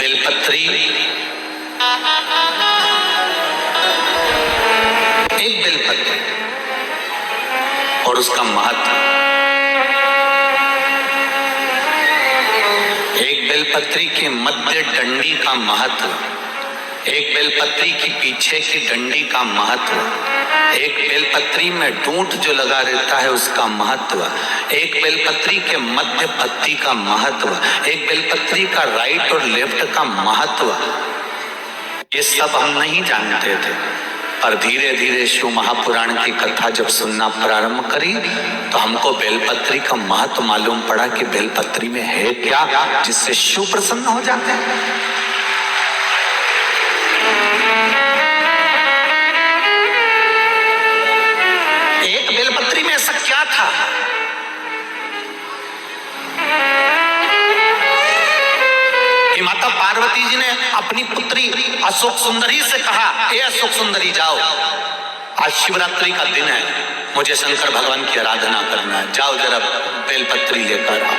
बेलपत्री, एक बेलपत्री और उसका महत्व। एक बेलपत्री के मध्य डंडी का महत्व, एक बेलपत्री की पीछे की डंडी का महत्व, एक बेलपत्री में डूंठ जो लगा रहता है उसका महत्व, एक बेलपत्री के मध्य पत्ती का महत्व, एक बेलपत्री का राइट और लेफ्ट का महत्व, ये सब हम नहीं जानते थे। पर धीरे धीरे शिव महापुराण की कथा जब सुनना प्रारंभ करी तो हमको बेलपत्री का महत्व मालूम पड़ा कि बेलपत्री में है क्या जिससे शिव प्रसन्न हो जाते हैं। एक बेलपत्री में ऐसा क्या था? कि माता पार्वती जी ने अपनी पुत्री अशोक सुंदरी से कहा, हे अशोक सुंदरी जाओ, आज शिवरात्रि का दिन है, मुझे शंकर भगवान की आराधना करना है, जाओ जरा बेलपत्री लेकर आओ।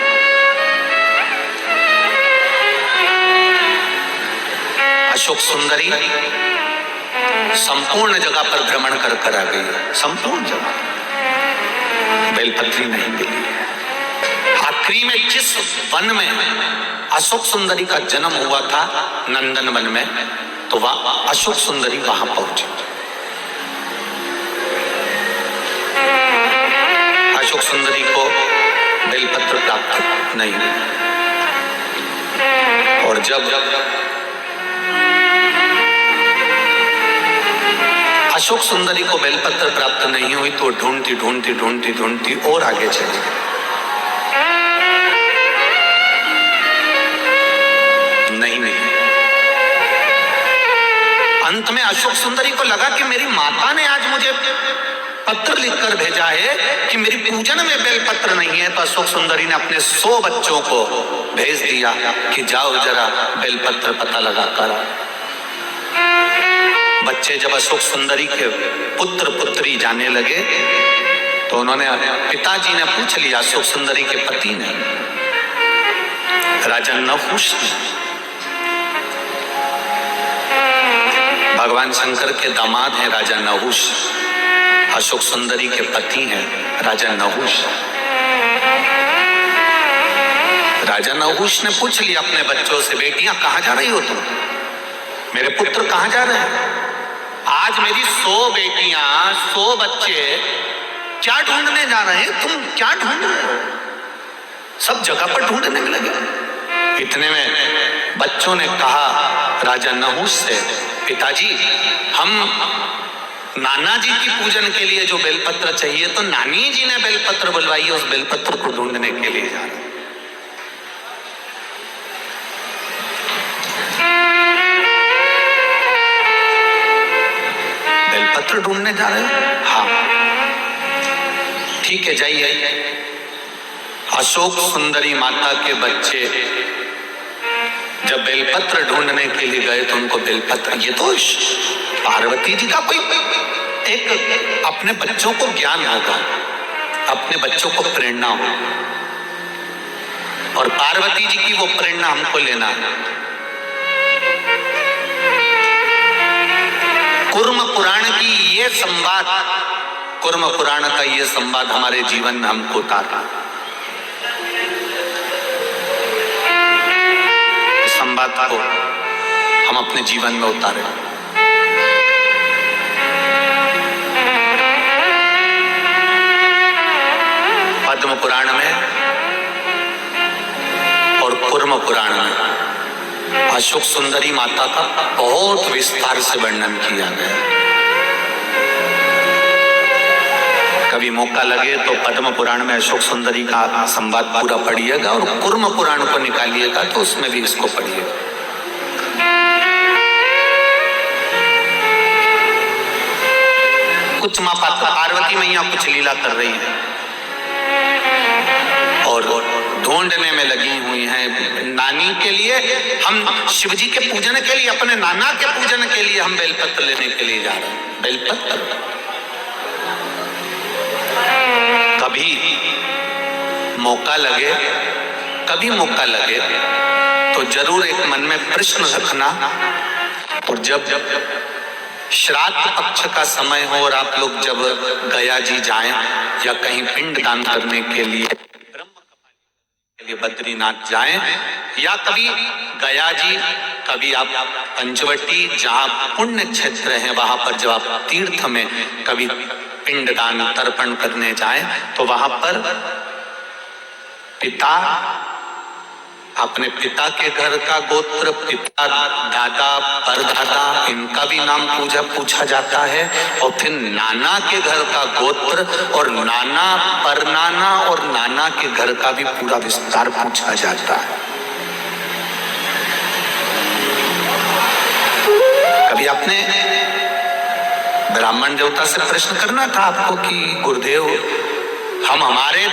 अशोक सुंदरी संपूर्ण जगह पर भ्रमण कर कर आ गई, संपूर्ण जगह बेलपत्री नहीं मिली। आखिरी में जिस वन में अशोक सुंदरी का जन्म हुआ था, नंदन वन में, तो वहां अशोक सुंदरी वहां पहुंची। अशोक सुंदरी को बेलपत्र प्राप्त नहीं हुआ और जब अशोक सुंदरी को बेलपत्र प्राप्त नहीं हुई तो ढूंढती ढूंढती ढूंढती ढूंढती और आगे चली गई। नहीं मिली। अंत में अशोक सुंदरी को लगा कि मेरी माता ने आज मुझे पत्र लिखकर भेजा है कि मेरी पूजन में बेलपत्र नहीं है, तो अशोक सुंदरी ने अपने 100 बच्चों को भेज दिया कि जाओ जरा बेलपत्र पता लगा कर। बच्चे जब अशोक सुंदरी के पुत्र पुत्री जाने लगे तो उन्होंने, पिताजी ने पूछ लिया अशोक सुंदरी के पति ने, राजा नहुष ने, भगवान शंकर के दामाद हैं राजा नहुष, अशोक सुंदरी के पति हैं राजा नहुष। राजा नहुष ने पूछ लिया अपने बच्चों से, बेटियां कहां जा रही हो तुम, मेरे पुत्र कहां जा रहे हैं? आज मेरी 100 बेटियां 100 बच्चे क्या ढूंढने जा रहे हैं, तुम क्या ढूंढ रहे हो? सब जगह पर ढूंढने लगे। इतने में बच्चों ने कहा राजा नहुष से, पिताजी हम नाना जी की पूजन के लिए जो बेलपत्र चाहिए तो नानी जी ने बेलपत्र बुलवाई, उस बेलपत्र को ढूंढने के लिए जा रहे। बेलपत्र ढूंढने जा रहे हो? हाँ ठीक है जाइए। अशोक सुंदरी माता के बच्चे जब बेलपत्र ढूंढने के लिए गए तो उनको बेलपत्र, ये तो पार्वती जी का कोई एक अपने बच्चों को ज्ञान होगा, अपने बच्चों को प्रेरणा हो, और पार्वती जी की वो प्रेरणा हमको लेना है। कूर्म पुराण की ये संवाद, कूर्म पुराण का ये संवाद हमारे जीवन में हमको उतारना, संवाद को हम अपने जीवन में उतारें। पद्म पुराण में और कूर्म पुराण में अशोक सुंदरी माता का बहुत विस्तार से वर्णन किया गया। कभी मौका लगे तो पद्म पुराण में अशोक सुंदरी का संवाद पूरा पढ़िएगा और कूर्म पुराण को निकालिएगा तो उसमें भी इसको पढ़िएगा। कुछ माँ पार्वती मैया कुछ लीला कर रही है और ढूंढने में लगी हुई हैं नानी के लिए। हम शिव जी के पूजन के लिए, अपने नाना के पूजन के लिए हम बेलपत्र लेने के लिए जा रहे हैं। बेलपत्र कभी मौका लगे तो जरूर एक मन में प्रश्न रखना। और जब श्राद्ध पक्ष का समय हो और आप लोग जब गया जी जाएं या कहीं पिंड दान करने के लिए बद्रीनाथ जाएं, या कभी गया जी, कभी आप पंचवटी, जहां पुण्य क्षेत्र है वहां पर जब आप तीर्थ में कभी पिंड दान तर्पण करने जाएं, तो वहां पर पिता, अपने पिता के घर का गोत्र, पिता, दादा, परदादा, इनका भी नाम पूछा जाता है, और फिर नाना के घर का गोत्र और नाना, परनाना और नाना के घर का भी पूरा विस्तार पूछा जाता है। कभी आपने ब्राह्मण देवता से प्रश्न करना था आपको कि गुरुदेव, हम हमारे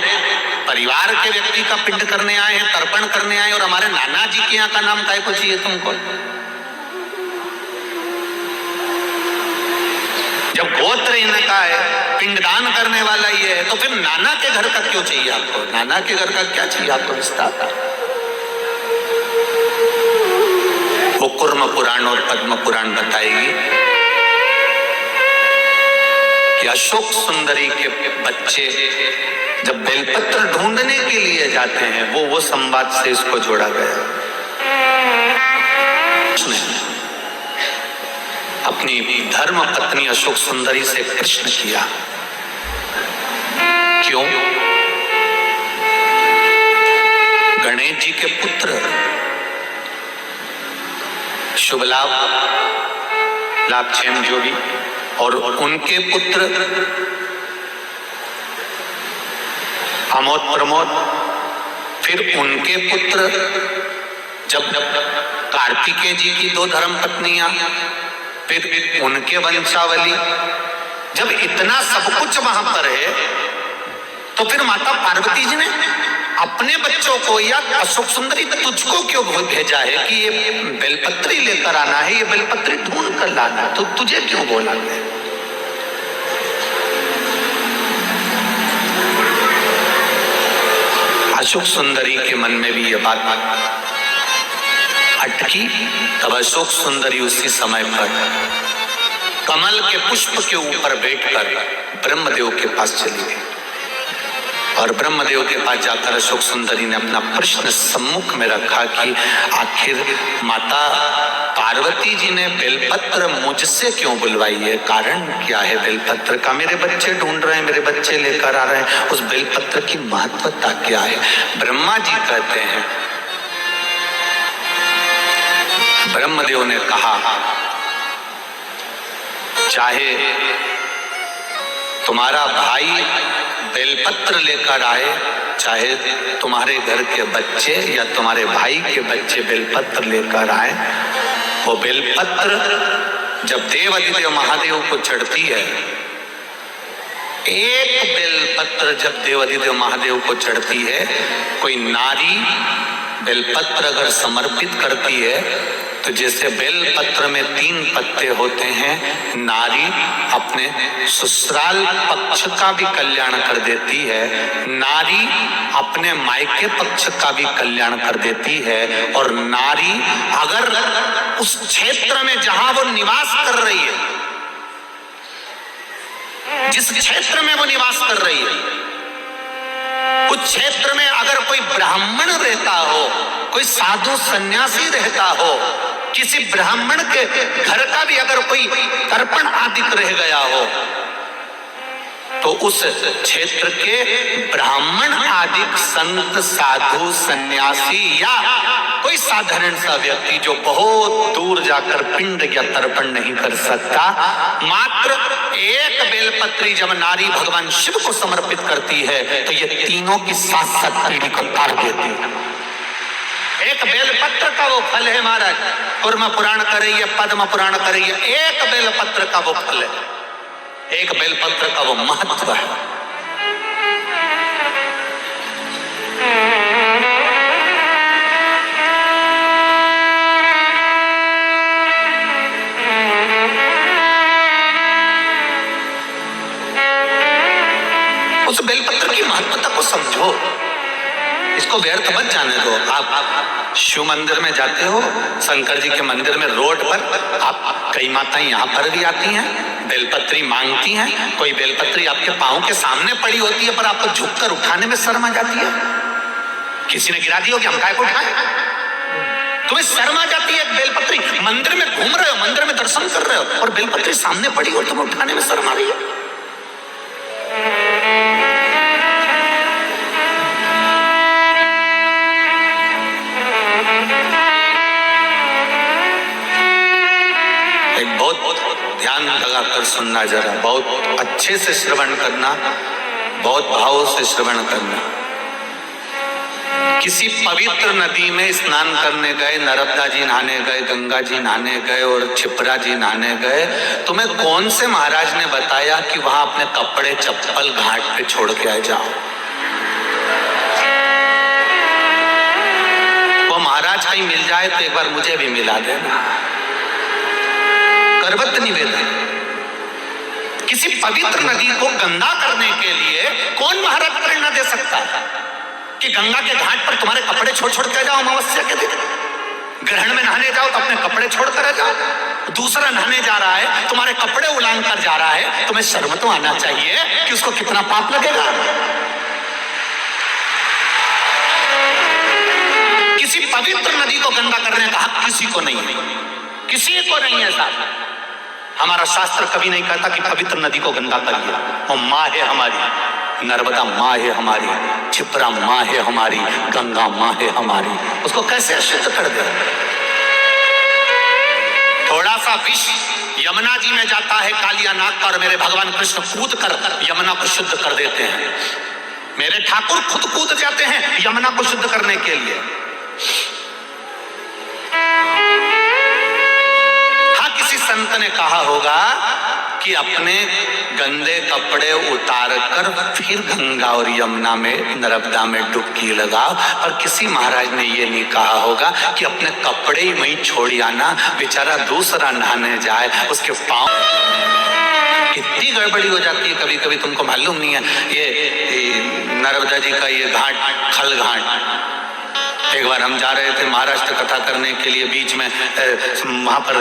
परिवार के व्यक्ति का पिंड करने आए हैं, तर्पण करने आए, और हमारे नाना जी के यहाँ का नाम काय को चाहिए तुमको? जब गोत्र इनका है, पिंडदान करने वाला ये है, तो फिर नाना के घर का क्यों चाहिए आपको? नाना के घर का क्या चाहिए आपको विस्तार? वो कूर्म पुराण और पद्म पुराण बताएगी कि अशोक सुंदरी के बच्चे जब बेलपत्र ढूंढने के लिए जाते हैं, वो संवाद से इसको जोड़ा गया। उसने अपनी धर्म पत्नी अशोक सुंदरी से प्रश्न किया, क्यों? गणेश जी के पुत्र शुभलाभ, लाभक्षेम जोड़ी, और उनके पुत्र अमोद प्रमोद, फिर उनके पुत्र, जब कार्तिकेय जी की 2 धर्म पत्नियां, फिर उनके वंशावली, जब इतना सब कुछ वहां पर है, तो फिर माता पार्वती जी ने अपने बच्चों को या अशोक सुंदरी तुझको क्यों भेजा है कि ये बेलपत्री लेकर आना है, ये बेलपत्री ढूंढ कर लाना, तो तुझे क्यों बोला है? अशोक सुंदरी के मन में भी ये बात अटकी। तब अशोक सुंदरी उसी समय पर कमल के पुष्प के ऊपर बैठकर ब्रह्मदेव के पास चली गई, और ब्रह्मदेव के पास जाकर अशोक सुंदरी ने अपना प्रश्न सम्मुख में रखा कि आखिर माता पार्वती जी ने बेलपत्र मुझसे क्यों बुलवाई है? कारण क्या है बेलपत्र का? मेरे बच्चे ढूंढ रहे हैं, मेरे बच्चे लेकर आ रहे हैं, उस बेलपत्र की महत्वता क्या है? ब्रह्मा जी कहते हैं, ब्रह्मदेव ने कहा, चाहे तुम्हारा भाई बेलपत्र लेकर आए, चाहे तुम्हारे घर के बच्चे या तुम्हारे भाई के बच्चे बेलपत्र लेकर आए, वो बेलपत्र जब देवाधिदेव महादेव को चढ़ती है, एक बेलपत्र जब देवाधिदेव महादेव को चढ़ती है, कोई नारी बेलपत्र अगर समर्पित करती है, तो जैसे बेलपत्र में 3 पत्ते होते हैं, नारी अपने ससुराल पक्ष का भी कल्याण कर देती है, नारी अपने मायके पक्ष का भी कल्याण कर देती है, और नारी अगर उस क्षेत्र में जहां वो निवास कर रही है, जिस क्षेत्र में वो निवास कर रही है, उस क्षेत्र में अगर कोई ब्राह्मण रहता हो, कोई साधु सन्यासी रहता हो, किसी ब्राह्मण के घर का भी अगर कोई तर्पण आदि रह गया हो, तो उस क्षेत्र के ब्राह्मण आदि संत, साधु, सन्यासी या कोई साधारण सा व्यक्ति जो बहुत दूर जाकर पिंड या तर्पण नहीं कर सकता, मात्र एक बेलपत्री जब नारी भगवान शिव को समर्पित करती है, तो ये तीनों की साथ साथ पीढ़ी को काट देती है। एक बेलपत्र का वो फल है महाराज, कूर्म पुराण करिए, पद्म पुराण करिए, एक बेलपत्र का वो फल है, एक बेलपत्र का वो महत्व है। उस बेलपत्र की महत्वता को समझो। इसको व्यर्थ मत जाने दो। आप शिव मंदिर में जाते हो, शंकर जी के मंदिर में रोड पर आप, कई माताएं यहाँ पर भी आती हैं, बेलपत्री मांगती हैं। कोई बेलपत्री आपके पांव के सामने पड़ी होती है, पर आपको झुककर उठाने में शर्म आ जाती है। किसी ने गिरा दी हो कि हम काय को उठाएं? तुम्हें शर्म आ जाती है। एक बेलपत्री, मंदिर में घूम रहे हो, मंदिर में दर्शन कर रहे हो और बेलपत्री सामने पड़ी और तुम्हें उठाने में शर्म आ रही है। एक बहुत ध्यान लगाकर सुनना, जरा बहुत अच्छे से श्रवण करना, बहुत भाव से श्रवण करना। किसी पवित्र नदी में स्नान करने गए, नर्मदा जी नहाने गए, गंगा जी नहाने गए और क्षिप्रा जी नहाने गए, तुम्हें कौन से महाराज ने बताया कि वहां अपने कपड़े चप्पल घाट पे छोड़ के आ जाओ? वो महाराज कहीं मिल जाए तो एक बार मुझे भी मिला देना। करवत निवेदन, किसी पवित्र नदी को गंदा करने के लिए कौन महाराज प्रेरणा दे सकता है कि गंगा के घाट पर तुम्हारे कपड़े छोड़ छोड़ के जाओ? अमावस्या के दिन ग्रहण में नहाने जाओ तो अपने कपड़े छोड़ कर जाओ। दूसरा नहाने जा रहा है, तुम्हारे कपड़े उलांग कर जा रहा है, तुम्हें शर्म तो आना चाहिए कि उसको कितना पाप लगेगा। किसी पवित्र नदी को गंदा करने का हक किसी को नहीं है, किसी को नहीं है साहब। हमारा शास्त्र कभी नहीं कहता कि पवित्र नदी को गंदा करिए। वो माँ है हमारी, नर्मदा माँ है हमारी, क्षिप्रा माँ है हमारी, गंगा माँ है हमारी, उसको कैसे अशुद्ध कर दे? थोड़ा सा विष यमुना जी में जाता है कालिया नाग का और मेरे भगवान कृष्ण कूद कर यमुना को शुद्ध कर देते हैं। मेरे ठाकुर खुद कूद जाते हैं यमुना को शुद्ध करने के लिए। संत ने कहा होगा कि अपने गंदे कपड़े उतारकर फिर गंगा और यमुना में, नर्मदा में डुबकी लगाओ, और किसी महाराज ने ये नहीं कहा होगा कि अपने कपड़े ही वहीं छोड़ आना, बेचारा दूसरा नहाने जाए उसके पांव। कितनी गड़बड़ी हो जाती है कभी कभी, तुमको मालूम नहीं है। ये नर्मदा जी का ये घाट, खल घाट, एक बार हम जा रहे थे महाराष्ट्र कथा करने के लिए, बीच में वहां पर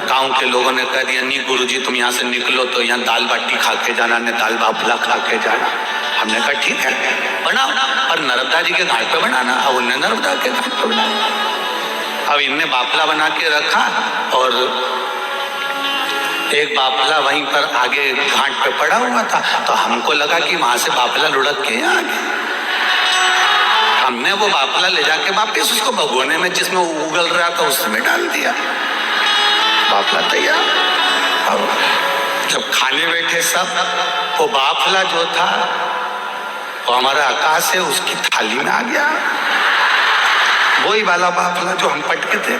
गांव के लोगों ने कह दिया, नहीं गुरुजी तुम यहाँ से निकलो तो यहाँ दाल बाटी खा के जाना, ने दाल बाफला खा के जाना। हमने कहा ठीक है बनाओ, और नर्मदा जी के घाट पे बनाना। अब उनने नर्मदा के घाट पे बनाया। अब इनने बाफला बना के रखा और एक बाफला वहीं पर आगे घाट पे पड़ा हुआ था, तो हमको लगा कि वहां से बाफला लुढ़क के आ गया। हमने वो बाफला ले जाके वापिस उसको भगोने में जिसमें उगल रहा था उसमें डाल दिया, बाफला तैयार। अब जब खाने बैठे सब, वो बाफला जो था वो हमारा आकाश से उसकी थाली में आ गया, वही वाला बाफला जो हम पटके थे।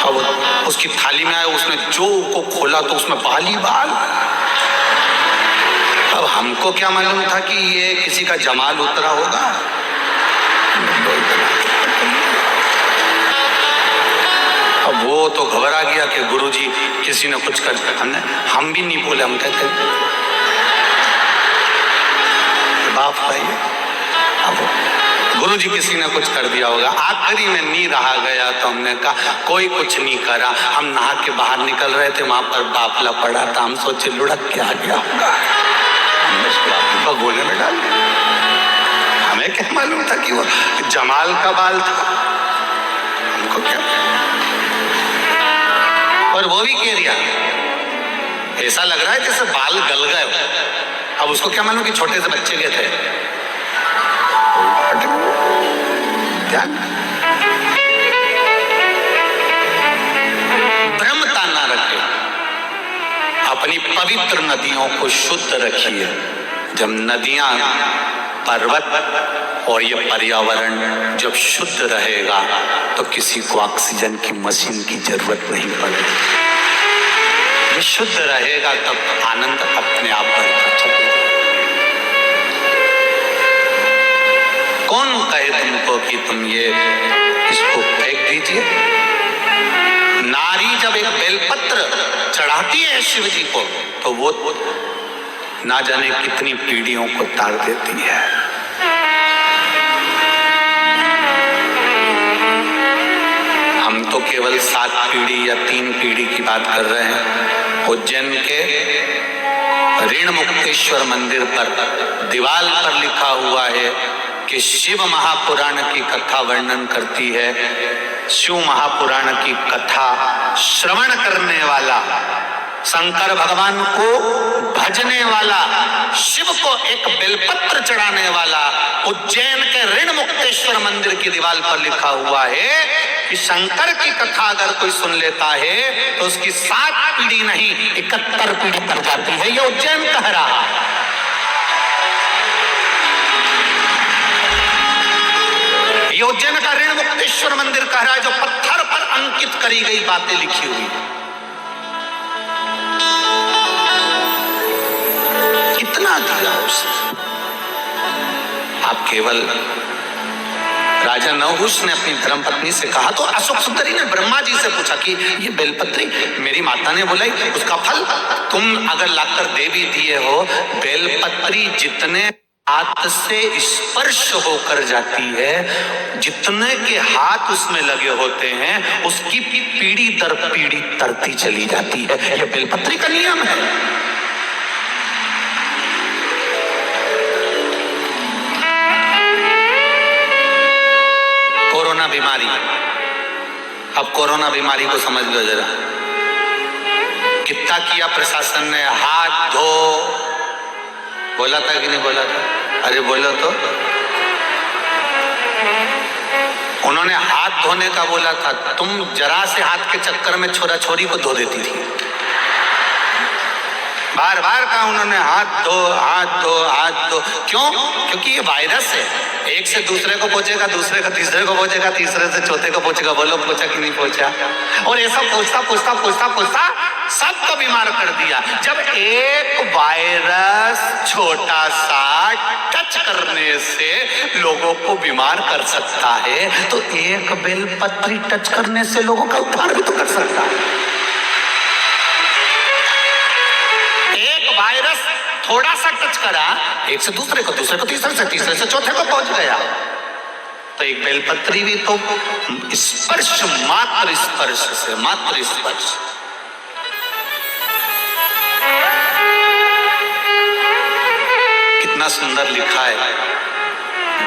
अब उसकी थाली में आया, उसने जो को खोला तो उसमें बाल ही बाल। अब हमको क्या मालूम था कि ये किसी का जमाल उतरा होगा। अब वो तो घबरा गया कि गुरुजी किसी ने कुछ कर, हम भी नहीं बोले, हम कहते बाप भाई। अब गुरुजी किसी ने कुछ कर दिया होगा। आखिरी में नहीं रहा गया तो हमने कहा कोई कुछ नहीं करा। हम नहा के बाहर निकल रहे थे, वहां पर बाफला पड़ा था, हम सोचे लुढ़क के आ गया होगा, हमने उसको भगोने में डाल दिया। हमें क्या मालूम था कि वो जमाल का बाल था, हमको क्या। और वो भी कह दिया, ऐसा लग रहा है जैसे बाल गल गए। अब उसको क्या मालूम कि छोटे से बच्चे के थे। ब्रह्मता ना रखे, अपनी पवित्र नदियों को शुद्ध रखिए। जब नदियां, पर्वत और ये पर्यावरण जब शुद्ध रहेगा तो किसी को ऑक्सीजन की मशीन की जरूरत नहीं पड़ेगी। ये शुद्ध रहेगा तब आनंद अपने आप बढ़ता चलेगा। कौन कहे तुमको कि तुम ये इसको फेंक दीजिए? नारी जब एक बेलपत्र चढ़ाती है शिव जी को तो वो ना जाने कितनी पीढ़ियों को तार देती है। तो केवल 7 पीढ़ी या 3 पीढ़ी की बात कर रहे हैं। उज्जैन के ऋण मुक्तेश्वर मंदिर पर दीवार पर लिखा हुआ है कि शिव महापुराण की कथा वर्णन करती है। शिव महापुराण की कथा श्रवण करने वाला, शंकर भगवान को भजने वाला, शिव को एक बेलपत्र चढ़ाने वाला, उज्जैन के ऋण मुक्तेश्वर मंदिर की दीवार पर लिखा हुआ है कि शंकर की कथा अगर कोई सुन लेता है तो उसकी 7 पीढ़ी नहीं 71 पीढ़ी कर जाती है। ये उज्जैन कह रहा। ये उज्जैन का ऋण मुक्तेश्वर मंदिर कह रहा है, जो पत्थर पर अंकित करी गई बातें लिखी हुई है। कितना दिया उसने। आप केवल राजा नहुष ने अपनी धर्मपत्नी से कहा तो अशोक सुंदरी ने ब्रह्मा जी से पूछा कि ये बेलपत्री मेरी माता ने बुलाई, उसका फल तुम अगर लाकर दे भी दिए हो, बेलपत्री जितने हाथ से स्पर्श होकर जाती है, जितने के हाथ उसमें लगे होते हैं, उसकी पीढ़ी दर पीढ़ी तरती चली जाती है। यह बेलपत्री का नियम है। कोरोना बीमारी, अब कोरोना बीमारी को समझ लो जरा। कितना किया प्रशासन ने, हाथ धो, बोला था कि नहीं बोला था? अरे बोलो तो। उन्होंने हाथ धोने का बोला था, तुम जरा से हाथ के चक्कर में छोरा छोरी को धो देती थी। बार बार कहा उन्होंने, हाथ धो हाथ धो हाथ धो। क्यों? क्योंकि ये वायरस है, एक से दूसरे को पहुंचेगा, दूसरे का तीसरे को पहुंचेगा, तीसरे से चौथे को पहुंचेगा। बोलो पहुंचा कि नहीं पहुंचा? और ऐसा पूछता पूछता पूछता पूछता सबको बीमार कर दिया। जब एक वायरस छोटा सा टच करने से लोगों को बीमार कर सकता है, तो एक बेलपत्री टच करने से लोगों का उद्धार भी तो कर सकता है। वायरस थोड़ा सा टच करा, एक से दूसरे को, दूसरे को तीसरे से चौथे को पहुंच गया। तो एक बेलपत्री भी तो स्पर्श, मात्र स्पर्श से, मात्र स्पर्श। कितना सुंदर लिखा है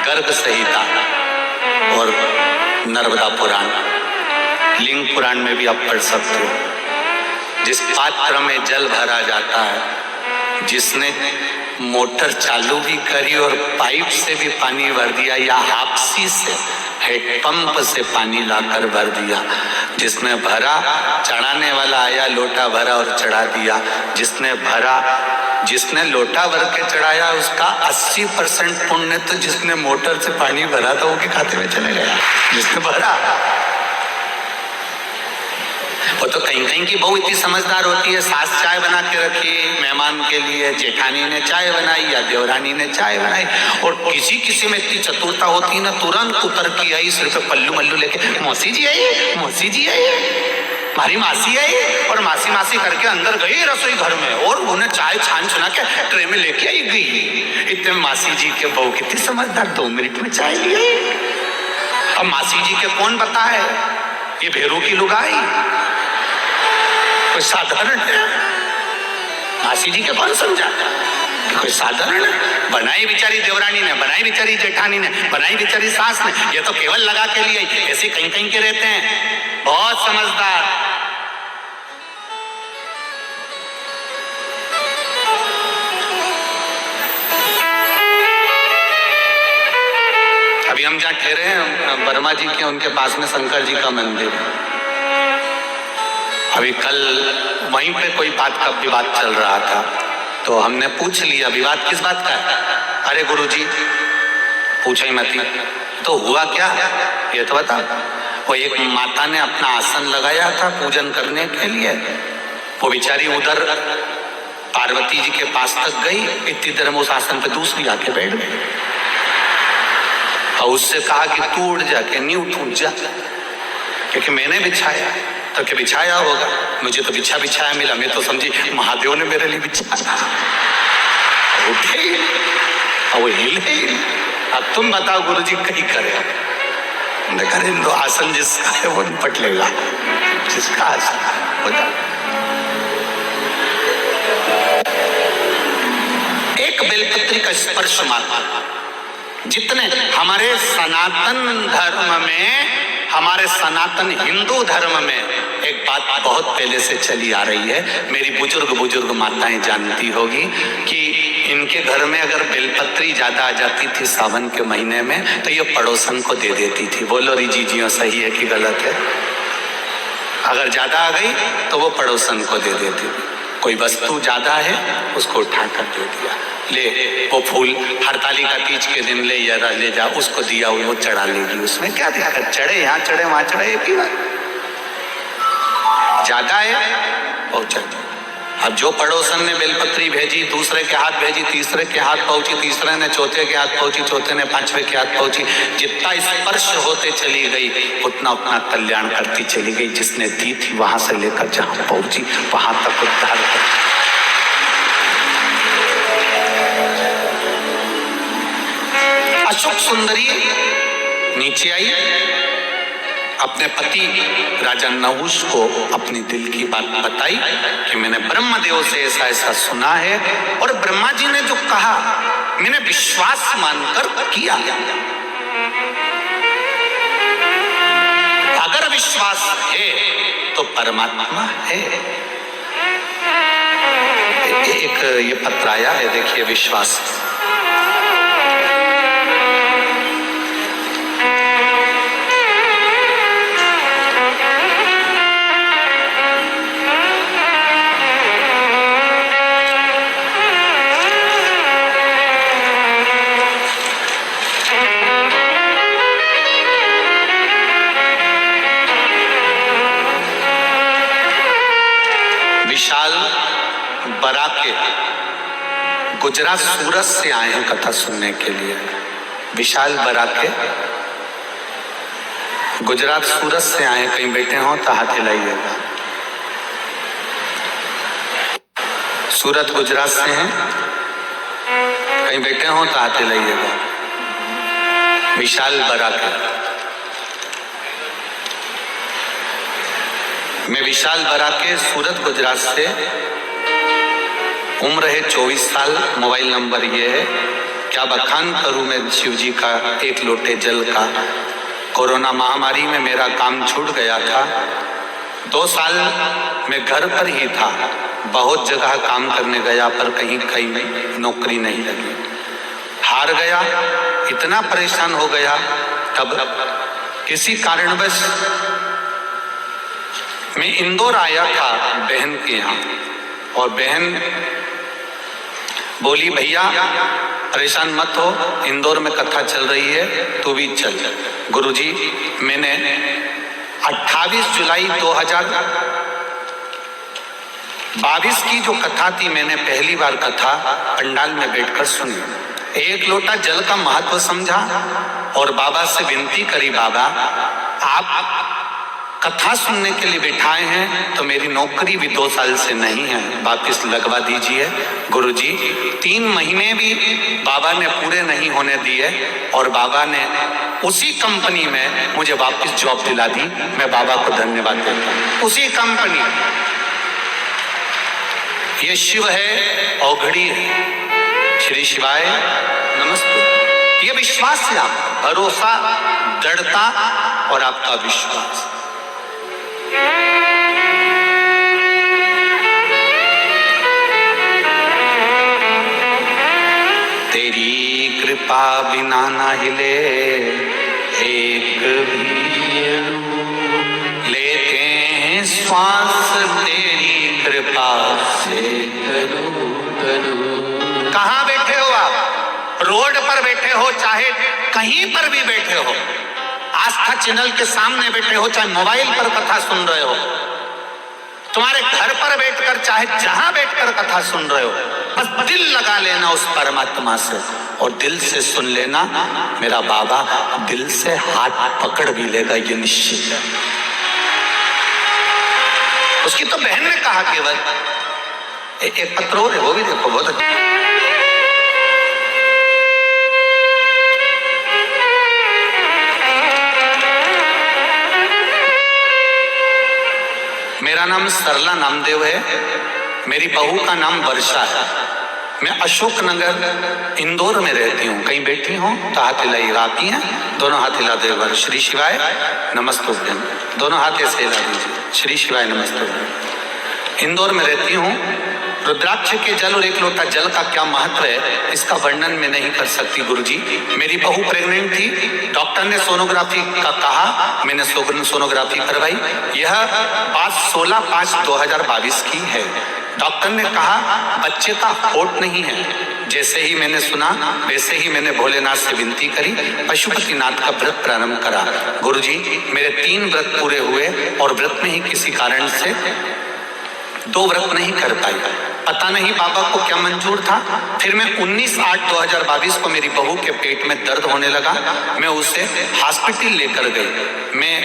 गर्ग संहिता और नर्मदा पुराण, लिंग पुराण में भी आप पढ़ सकते हो। जिस पात्र में जल भरा जाता है, जिसने मोटर चालू भी करी और पाइप से भी पानी भर दिया, या हापसी से, हैंडपंप से पानी लाकर भर दिया, जिसने भरा, चढ़ाने वाला आया, लोटा भरा और चढ़ा दिया। जिसने लोटा भर के चढ़ाया उसका 80% पुण्य तो जिसने मोटर से पानी भरा था वो के खाते में चले गया। जिसने भरा, वो तो कहीं कहीं की बहू इतनी समझदार होती है, सास चाय बना के रखी मेहमान के लिए, जेठानी ने चाय बनाई या देवरानी ने चाय बनाई, और किसी किसी में इतनी चतुरता होती ना, तुरंत उतर की आई, सिर पे पल्लू मल्लू लेके, मौसी जी आई, मौसी जी आई, हमारी मासी आई, और मासी मासी करके अंदर गई रसोई घर में, और उन्हें चाय छान छुना के ट्रे में लेके आई गई। इतने मासी जी के बहू कितनी समझदार, 2 मिनट में चाय ली आई। अब मासी जी के कौन पता है, ये भेरू की लुगाई कोई साधारण है? मासी जी के कौन समझा कि कोई साधारण है? बनाई बेचारी देवरानी ने, बनाई बेचारी जेठानी ने, बनाई बेचारी सास ने, ये तो केवल लगा के लिए, ऐसे कहीं कहीं के रहते हैं, बहुत समझदार। अभी हम जहाँ ठहरे हैं वर्मा जी के, उनके पास में शंकर जी का मंदिर है। अभी कल वहीं पे कोई बात का विवाद चल रहा था, तो हमने पूछ लिया विवाद किस बात का है? अरे गुरुजी पूछो ही मत। तो हुआ क्या ये तो बता। वो एक माता ने अपना आसन लगाया था पूजन करने के लिए, वो बेचारी उधर पार्वती जी के पास तक गई, इतनी देर में उस आसन पे दूसरी आके बैठ गई और उससे कहा कि तू उठ जाके, नहीं उठ जा, क्योंकि मैंने बिछाया। तो क्या बिछाया होगा? मुझे तो बिछाया मिला, मैं तो समझी महादेव ने मेरे लिए बिछाया। उठे और वो हिले। अब तुम बताओ गुरुजी कहीं करे, इंदु आसन जिसका है वो निपट लेगा, जिसका आसन हो जाए। एक बेलपत्री का स्पर्श मात्र, जितने हमारे सनातन धर्म में, हमारे सनातन हिंदू धर्म में एक बात बहुत पहले से चली आ रही है, मेरी बुजुर्ग माताएं जानती होगी कि इनके घर में अगर बेलपत्री ज्यादा आ जाती थी सावन के महीने में तो ये पड़ोसन को दे देती थी। बोलो रिजी जियो, सही है कि गलत है? अगर ज्यादा आ गई तो वो पड़ोसन को दे देती थी। कोई वस्तु ज्यादा है उसको उठाकर दे दिया, ले वो फूल हरताली का तीज के दिन ले जा, उसको दिया वो चढ़ा लेगी, उसमें क्या दिक्कत? चढ़े यहाँ चढ़े वहां चढ़े, एक ही बात। ज्यादा है पहुंचा। अब जो पड़ोसन ने बेलपत्री भेजी, दूसरे के हाथ भेजी, तीसरे के हाथ पहुंची, तीसरे ने चौथे के हाथ पहुंची, चौथे ने पांचवे के हाथ पहुंची, जितना स्पर्श होते चली गई उतना उतना कल्याण करती चली गई। जिसने दी थी वहां से लेकर जहां पहुंची वहां तक उद्धार कर। अशोक सुंदरी नीचे आई, अपने पति राजा नहुष को अपनी दिल की बात बताई कि मैंने ब्रह्मदेव से ऐसा ऐसा सुना है और ब्रह्मा जी ने जो कहा मैंने विश्वास मानकर किया। अगर विश्वास है तो परमात्मा है। एक ये पत्र आया है, देखिए, विश्वास। विशाल बराके गुजरात सूरत से आए हैं कथा सुनने के लिए। विशाल बराके गुजरात सूरत से आए, कहीं बैठे हो तो हाथ हिलाइएगा। सूरत गुजरात से हैं, कहीं बैठे हो तो हाथ हिलाइएगा। विशाल बराके। मैं विशाल बराके सूरत गुजरात से, उम्र है 24 साल, मोबाइल नंबर ये है। क्या बखान करूं मैं शिव जी का एक लोटे जल का। कोरोना महामारी में मेरा काम छूट गया था, 2 साल मैं घर पर ही था, बहुत जगह काम करने गया पर कहीं कहीं नौकरी नहीं लगी, हार गया, इतना परेशान हो गया। तब किसी कारणवश मैं इंदौर आया था बहन के यहाँ, और बहन बोली भैया परेशान मत हो, इंदौर में कथा चल रही है, तू भी चल। गुरुजी, मैंने 28 जुलाई 2022 की जो कथा थी, मैंने पहली बार कथा पंडाल में बैठकर सुनी। एक लोटा जल का महत्व समझा और बाबा से विनती करी, बाबा आप कथा सुनने के लिए बिठाए हैं तो मेरी नौकरी भी 2 साल से नहीं है, वापिस लगवा दीजिए। गुरुजी 3 महीने भी बाबा ने पूरे नहीं होने दिए और बाबा ने उसी कंपनी में मुझे वापिस जॉब दिला दी। मैं बाबा को धन्यवाद देता हूँ। उसी कंपनी, ये शिव है, औघड़ी है। श्री शिवाय नमस्ते। ये विश्वास है, आप भरोसा, दृढ़ता और आपका विश्वास। तेरी कृपा बिना ना हिले एक भी, लेते हैं श्वास तेरी कृपा से। कहाँ बैठे हो आप? रोड पर बैठे हो, चाहे कहीं पर भी बैठे हो, आस्था चैनल के सामने बैठे हो, चाहे मोबाइल पर कथा सुन रहे हो, तुम्हारे घर पर बैठकर चाहे जहां बैठकर कथा सुन रहे हो, बस दिल लगा लेना उस परमात्मा से और दिल से सुन लेना। मेरा बाबा दिल से हाथ पकड़ भी लेगा, ये निश्चित है। उसकी तो बहन ने कहा केवल एक पत्र और है, वो भी देखो, बहुत अच्छा। मेरा नाम सरला नामदेव है, मेरी बहू का नाम वर्षा है। मैं अशोक नगर इंदौर में रहती हूँ। कहीं बैठी हूँ तो हाथ हिलाई, आती हैं दोनों हाथ हिला दो एक बार। श्री शिवाय नमस्तुभ्यम, दोनों हाथ ऐसे हिला दीजिए। श्री शिवाय नमस्तुभ्यम। इंदौर में रहती हूँ। रुद्राक्ष के जल और एक लोटा जल का क्या महत्व है इसका वर्णन मैं नहीं कर सकती गुरुजी। मेरी बहू प्रेग्नेंट थी, डॉक्टर ने सोनोग्राफी का कहा, मैंने सोनोग्राफी करवाई। यह बात 16/5/2022 की है। डॉक्टर ने कहा बच्चे का होठ नहीं है। जैसे ही मैंने सुना वैसे ही मैंने भोलेनाथ से विनती करी, पशुपतिनाथ का व्रत प्रारंभ करा। गुरुजी मेरे 3 व्रत पूरे हुए और व्रत में ही किसी कारण से 2 व्रत नहीं कर पाई। पता नहीं बाबा को क्या मंजूर था। फिर मैं 19/8/2022 को मेरी बहू के पेट में दर्द होने लगा। मैं उसे हॉस्पिटल लेकर गई। मैं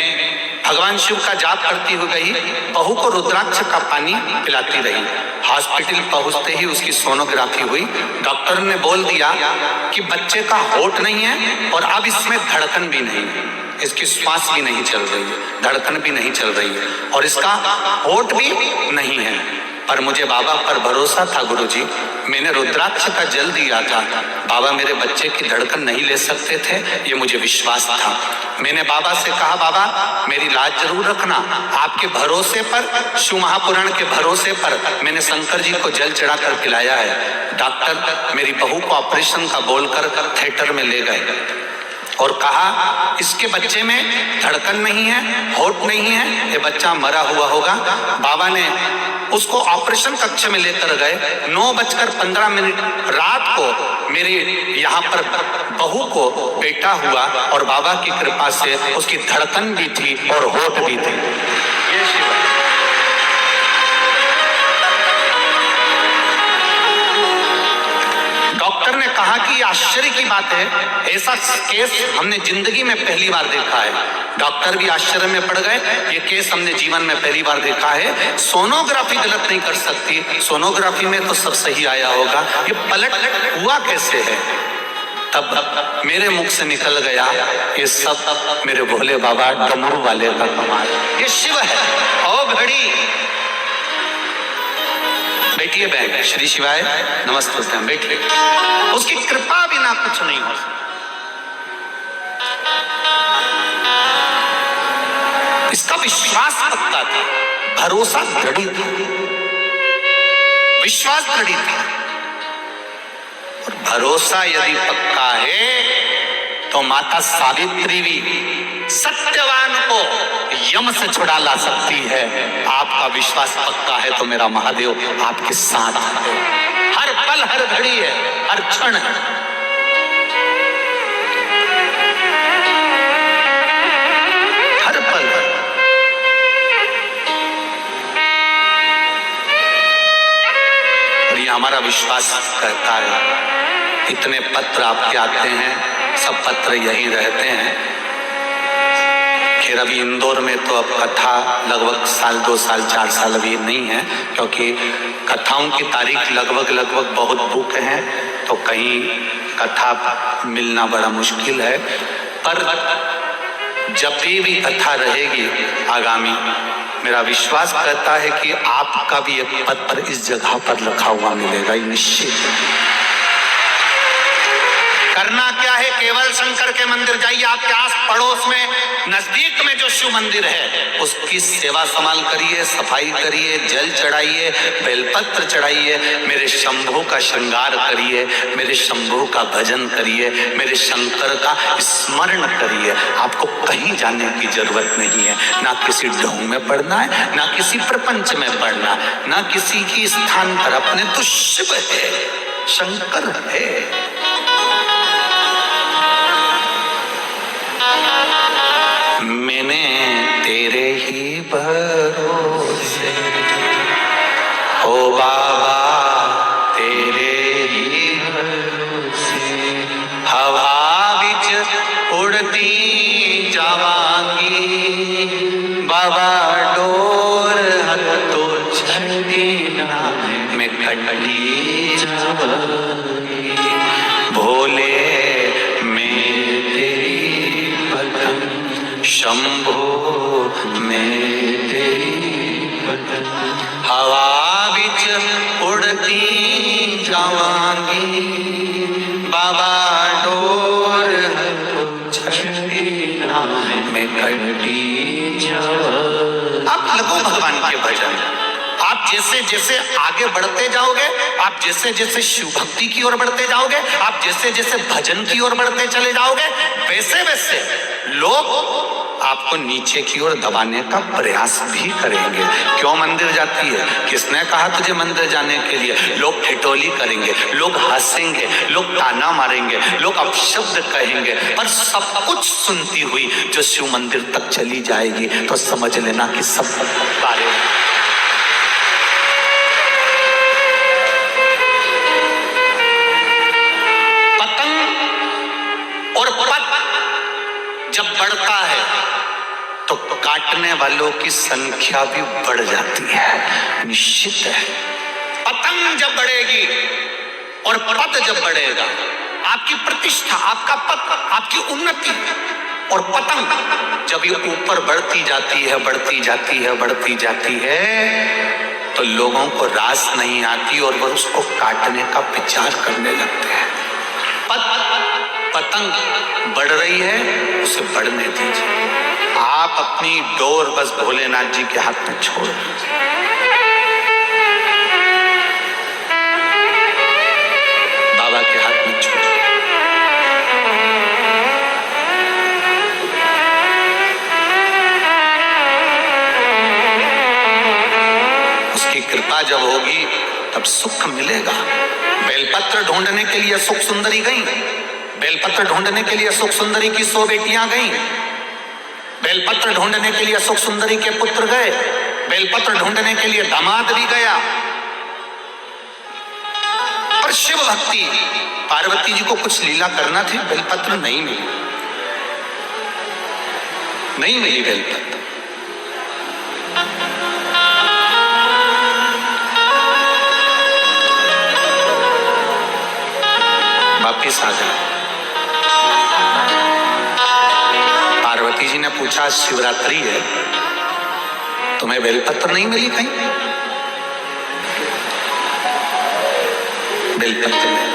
भगवान शिव का जाप करती हुई गई, बहू को रुद्राक्ष का पानी पिलाती रही। हॉस्पिटल पहुंचते ही उसकी सोनोग्राफी हुई। डॉक्टर ने बोल दिया कि बच्चे का होठ नहीं है और अब इसमें धड़कन भी नहीं है, इसकी श्वास भी नहीं चल रही है, धड़कन भी नहीं चल रही है और इसका होठ भी नहीं है। पर मुझे बाबा पर भरोसा था गुरुजी। मैंने रुद्राक्ष का जल दिया था। बाबा मेरे बच्चे की धड़कन नहीं ले सकते थे, ये मुझे विश्वास था। मैंने बाबा से कहा बाबा मेरी लाज जरूर रखना। आपके भरोसे पर, शिव महापुराण के भरोसे पर मैंने शंकर जी को जल चढ़ाकर पिलाया है। डॉक्टर मेरी बहू को ऑपरेशन का बोलकर थिएटर में ले गए और कहा इसके बच्चे में धड़कन नहीं है, होठ नहीं है, ये बच्चा मरा हुआ होगा। बाबा ने उसको ऑपरेशन कक्ष में लेकर गए। 9:15 रात को मेरे यहाँ पर बहू को बेटा हुआ और बाबा की कृपा से उसकी धड़कन भी थी और होठ भी थी। ये शिव है। डॉक्टर ने कहा कि आश्चर्य की बात है, ऐसा केस हमने जिंदगी में पहली बार देखा है। डॉक्टर भी आश्चर्य में पड़ गए, ये केस हमने जीवन में पहली बार देखा है। सोनोग्राफी गलत नहीं कर सकती, सोनोग्राफी में तो सब सही आया होगा, ये पलट हुआ कैसे है? तब मेरे मुख से निकल गया ये सब मेरे भोले बाबा डमरू वाले का कमाल, ये शिव है। ओ घड़ी बैठिए बहन, श्री शिवाय नमस्ते, बैठिए। उसकी कृपा बिना कुछ नहीं हो सकता। इसका विश्वास पक्का था, भरोसा दृढ़ था, विश्वास दृढ़ था। और भरोसा यदि पक्का है तो माता सावित्री भी सत्यवान को यम से छुड़ा ला सकती है। आपका विश्वास पक्का है तो मेरा महादेव आपके साथ है, हर पल हर घड़ी है, हर क्षण है। हर पल और ये हमारा विश्वास करता है। इतने पत्र आपके आते हैं, सब पत्र यहीं रहते हैं। खैर अभी इंदौर में तो अब कथा लगभग 1 2 साल 4 साल अभी नहीं है, क्योंकि कथाओं की तारीख लगभग बहुत बुक हैं, तो कहीं कथा मिलना बड़ा मुश्किल है। पर जब भी कथा रहेगी आगामी, मेरा विश्वास करता है कि आपका भी एक पत्र इस जगह पर रखा हुआ मिलेगा, ये निश्चित। करना क्या है, केवल शंकर के मंदिर जाइए, आपके आस पड़ोस में नजदीक में जो शिव मंदिर है उसकी सेवा संभाल करिए, सफाई करिए, जल चढ़ाइए, बेलपत्र चढ़ाइए, मेरे शंभू का श्रृंगार करिए, मेरे शंभू का भजन करिए, मेरे शंकर का स्मरण करिए। आपको कहीं जाने की जरूरत नहीं है, ना किसी ढोंग में पड़ना है, ना किसी प्रपंच में पड़ना, ना किसी की स्थान पर। अपने तो शिव है, शंकर है। मैंने तेरे ही भरोसे ओ बाबा, तेरे ही भरोसे हवा बिच उड़ती जावांगी। बाबा डोर हथो छड़ी ना मैं कटी जावांगी। भोले शंभो में तेरी आप लगो भगवान के भजन। आप जैसे जैसे आगे बढ़ते जाओगे, आप जैसे जैसे शिव भक्ति की ओर बढ़ते जाओगे, आप जैसे जैसे भजन की ओर बढ़ते चले जाओगे, वैसे वैसे लोग आपको नीचे की ओर दबाने का प्रयास भी करेंगे। क्यों मंदिर जाती है? किसने कहा तुझे मंदिर जाने के लिए? लोग ठिठोली करेंगे, लोग हंसेंगे, लोग ताना मारेंगे, लोग अपशब्द कहेंगे, पर सब कुछ सुनती हुई जो शिव मंदिर तक चली जाएगी तो समझ लेना कि सब बारे जब बढ़ता है तो काटने वालों की संख्या भी बढ़ जाती है, निश्चित है। पतंग जब बढ़ेगी और पद जब बढ़ेगा, आपकी प्रतिष्ठा, आपका पद, आपकी उन्नति और पतंग जब ये ऊपर बढ़ती जाती है, बढ़ती जाती है, बढ़ती जाती है, तो लोगों को रास नहीं आती और वह उसको काटने का विचार करने लगते हैं। पतंग बढ़ रही है, उसे बढ़ने दीजिए। आप अपनी डोर बस भोलेनाथ जी के हाथ में छोड़ दीजिए। बाबा के हाथ में छोड़ दीजिए। उसकी कृपा जब होगी तब सुख मिलेगा। बेलपत्र ढूंढने के लिए सुख सुंदरी गई, बेलपत्र ढूंढने के लिए सुख सुंदरी की 100 बेटियां गईं, बेलपत्र ढूंढने के लिए सुख सुंदरी के पुत्र गए, बेलपत्र ढूंढने के लिए दामाद भी गया, पर शिव भक्ति पार्वती जी को कुछ लीला करना थी, बेलपत्र नहीं मिली, नहीं मिली बेलपत्र। वापिस आ जा। पार्वती जी ने पूछा, शिवरात्रि है, तुम्हें बेलपत्र नहीं मिली कहीं? बेलपत्र नहीं।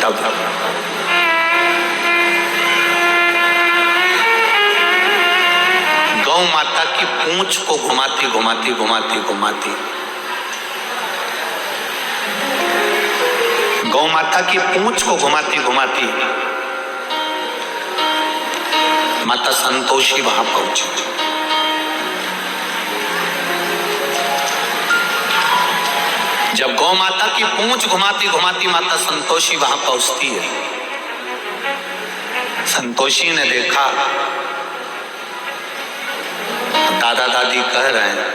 तब गौ माता की पूंछ को घुमाती घुमाती घुमाती घुमाती, गौ माता की पूंछ को घुमाती घुमाती माता संतोषी वहां पहुंची। जब गौ माता की पूंछ घुमाती घुमाती माता संतोषी वहां पहुंचती है, संतोषी ने देखा दादा दादी कह रहे हैं,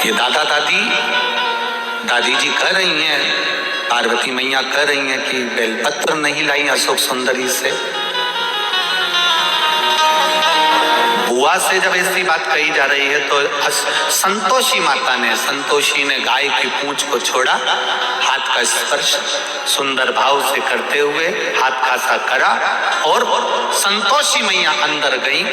ये दादा दादी, दादी जी कह रही हैं, पार्वती मैया कह रही हैं कि बेलपत्र नहीं लाई अशोक सुंदरी से। बुआ से जब ऐसी बात कही जा रही है तो संतोषी माता ने, संतोषी ने गाय की पूंछ को छोड़ा, हाथ का स्पर्श सुंदर भाव से करते हुए हाथ खासा करा और संतोषी मैया अंदर गई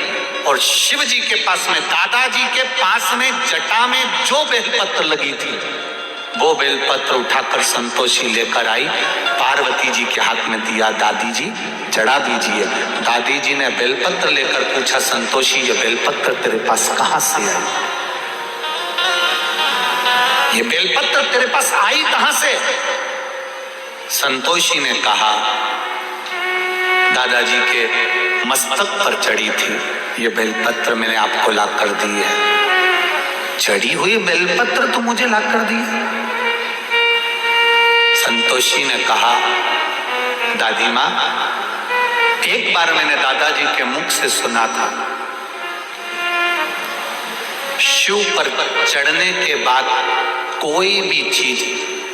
और शिव जी के पास में, दादाजी के पास में जटा में जो बेलपत्र लगी थी वो बेलपत्र उठाकर संतोषी लेकर आई, पार्वती जी के हाथ में दिया, दादी जी चढ़ा दीजिए। दादी जी ने बेलपत्र लेकर पूछा, संतोषी ये बेलपत्र तेरे पास कहां से आई? ये बेलपत्र तेरे पास आई कहां से? संतोषी ने कहा, दादाजी के मस्तक पर चढ़ी थी, ये बेलपत्र मैंने आपको लाकर दी है। चढ़ी हुई बेलपत्र तो मुझे लाकर दी है? संतोषी ने कहा, दादी माँ, एक बार मैंने दादाजी के मुख से सुना था, शिव पर चढ़ने के बाद कोई भी चीज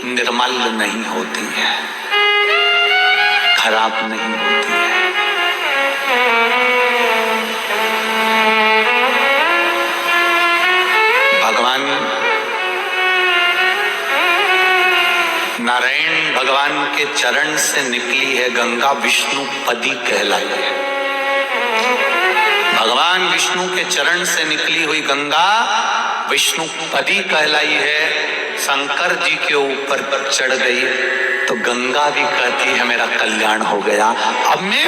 निर्मल नहीं होती है, खराब नहीं होती है। भगवान नारायण भगवान के चरण से निकली है गंगा, विष्णु पदी कहलाई है। भगवान विष्णु के चरण से निकली हुई गंगा विष्णु पदी कहलाई है। शंकर जी के ऊपर चढ़ गई तो तो गंगा भी कहती है मेरा कल्याण हो गया, अब मैं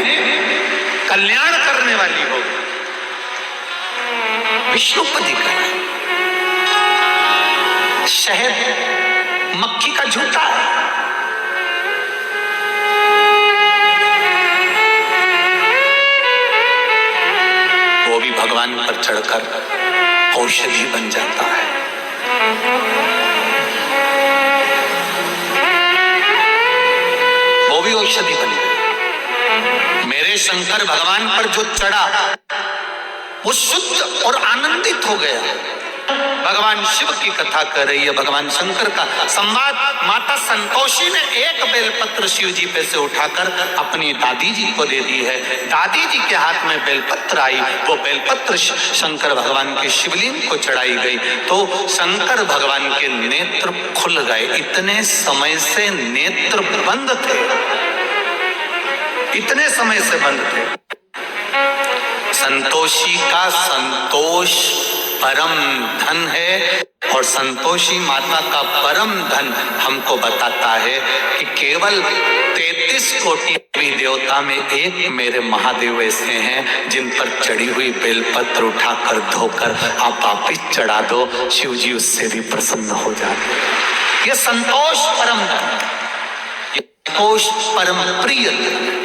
कल्याण करने वाली हो गई। विष्णुपति का शहद मक्खी का झूठा है, वो भी भगवान पर चढ़कर औषधि बन जाता है। वो भी औषधि बन गई। मेरे शंकर भगवान पर जो चढ़ा वो शुद्ध और आनंदित हो गया। भगवान शिव की कथा कर रही है, भगवान शंकर का संवाद। माता संतोषी ने एक बेलपत्र शिव जी पे से उठाकर अपनी दादी जी को दे दी है। दादी जी के हाथ में बेलपत्र आई, वो बेलपत्र शंकर भगवान के शिवलिंग को चढ़ाई गई तो शंकर भगवान के नेत्र खुल गए। इतने समय से नेत्र बंद थे, इतने समय से बंद थे। संतोषी का संतोष परम धन है और संतोषी माता का परम धन हमको बताता है कि केवल 33 कोटि देवता में एक मेरे महादेव ऐसे हैं जिन पर चढ़ी हुई बेलपत्र उठाकर धोकर आप वापिस चढ़ा दो, शिव जी उससे भी प्रसन्न हो जाते। ये संतोष परम धन, ये संतोष परम प्रिय धन।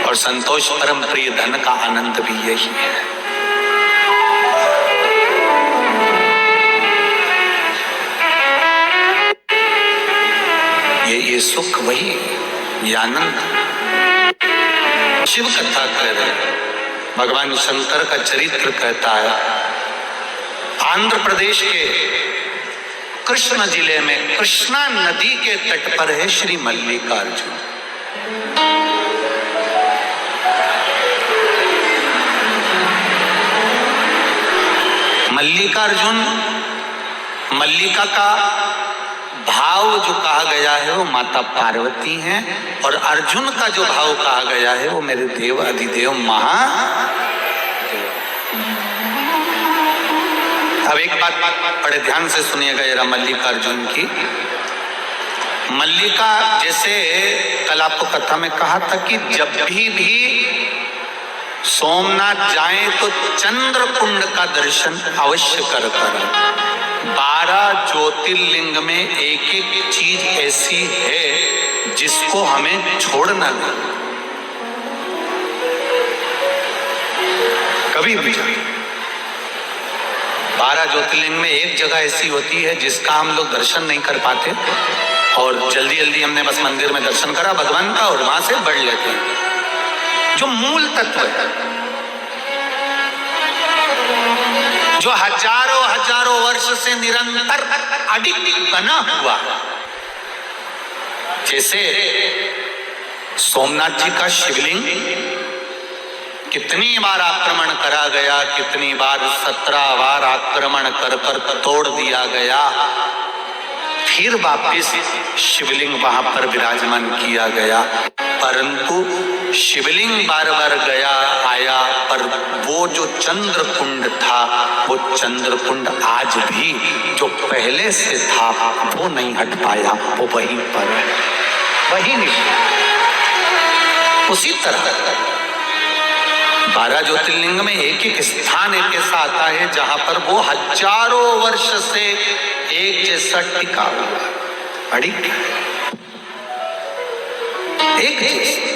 और संतोष परम प्रिय धन का आनंद भी यही है। ये सुख वही, ये आनंद। शिव कथा कह रहे, भगवान शंकर का चरित्र कहता है। आंध्र प्रदेश के कृष्ण जिले में कृष्णा नदी के तट पर है श्री मल्लिकार्जुन। मल्लिकार्जुन, मल्लिका का भाव जो कहा गया है वो माता पार्वती हैं और अर्जुन का जो भाव कहा गया है वो मेरे देव अधिदेव महादेव। अब एक बात बड़े ध्यान से सुनिएगा जरा मल्लिकार्जुन की। मल्लिका, जैसे कल आपको कथा में कहा था कि जब भी सोमनाथ जाएं तो चंद्र कुंड का दर्शन अवश्य कर। 12 ज्योतिर्लिंग में एक एक चीज ऐसी है जिसको हमें छोड़ना नहीं कभी भी। 12 ज्योतिर्लिंग में एक जगह ऐसी होती है जिसका हम लोग दर्शन नहीं कर पाते और जल्दी जल्दी हमने बस मंदिर में दर्शन करा भगवान का और वहां से बढ़ लेते हैं। जो मूल तत्व है, जो हजारों हजारों वर्ष से निरंतर अडिग बना हुआ, जैसे सोमनाथ जी का शिवलिंग कितनी बार आक्रमण करा गया, कितनी बार 17 बार आक्रमण कर कर तोड़ दिया गया, फिर वापिस शिवलिंग वहां पर विराजमान किया गया। परंतु शिवलिंग बार बार गया आया पर वो जो चंद्र कुंड था, वो चंद्र कुंड आज भी जो पहले से था वो नहीं हट पाया, वो वहीं पर है, वही नहीं। उसी तरह 12 ज्योतिर्लिंग में एक एक स्थान एक ऐसा आता है जहां पर वो हजारों वर्ष से एक जैसा टिका हुआ, अड़िग एक जैसा।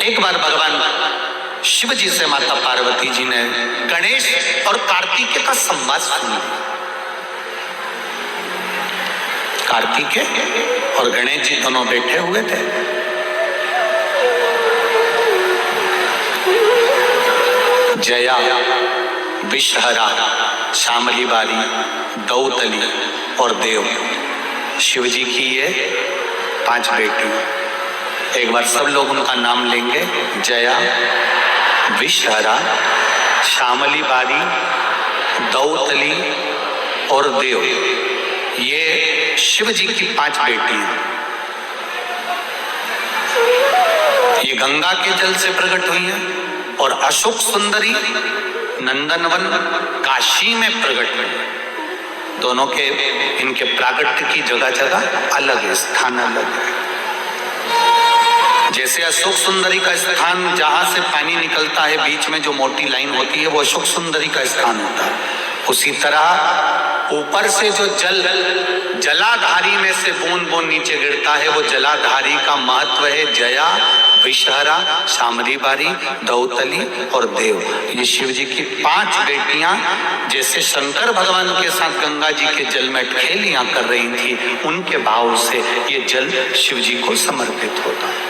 एक बार भगवान शिव जी से माता पार्वती जी ने गणेश और कार्तिकेय का संवाद सुना। कार्तिकेय और गणेश जी दोनों बैठे हुए थे। जया, विषहरा, शामली बारी, दौतली और देव, शिव जी की ये 5 बेटी। एक बार सब लोग उनका नाम लेंगे। जया, विषहरा, शामली बारी, दौतली और देव, ये शिव जी की 5 बेटी हैं। ये गंगा के जल से प्रकट हुई हैं और अशोक सुंदरी नंदनवन काशी में प्रकट हुए। दोनों के इनके प्रागट्य की जगह जगह अलग है, स्थान अलग है। जैसे अशोक सुंदरी का स्थान जहां से पानी निकलता है बीच में जो मोटी लाइन होती है वो अशोक सुंदरी का स्थान होता है, उसी तरह ऊपर से जो जल जलाधारी में से बूंद बूंद नीचे गिरता है वो जलाधारी का महत्व है। जया, विषहरा, शामली बारी, दौतली और देव, ये शिव जी की 5 बेटियां जैसे शंकर भगवान के साथ गंगा जी के जल में खेलियां कर रही थी, उनके भाव से ये जल शिव जी को समर्पित होता है।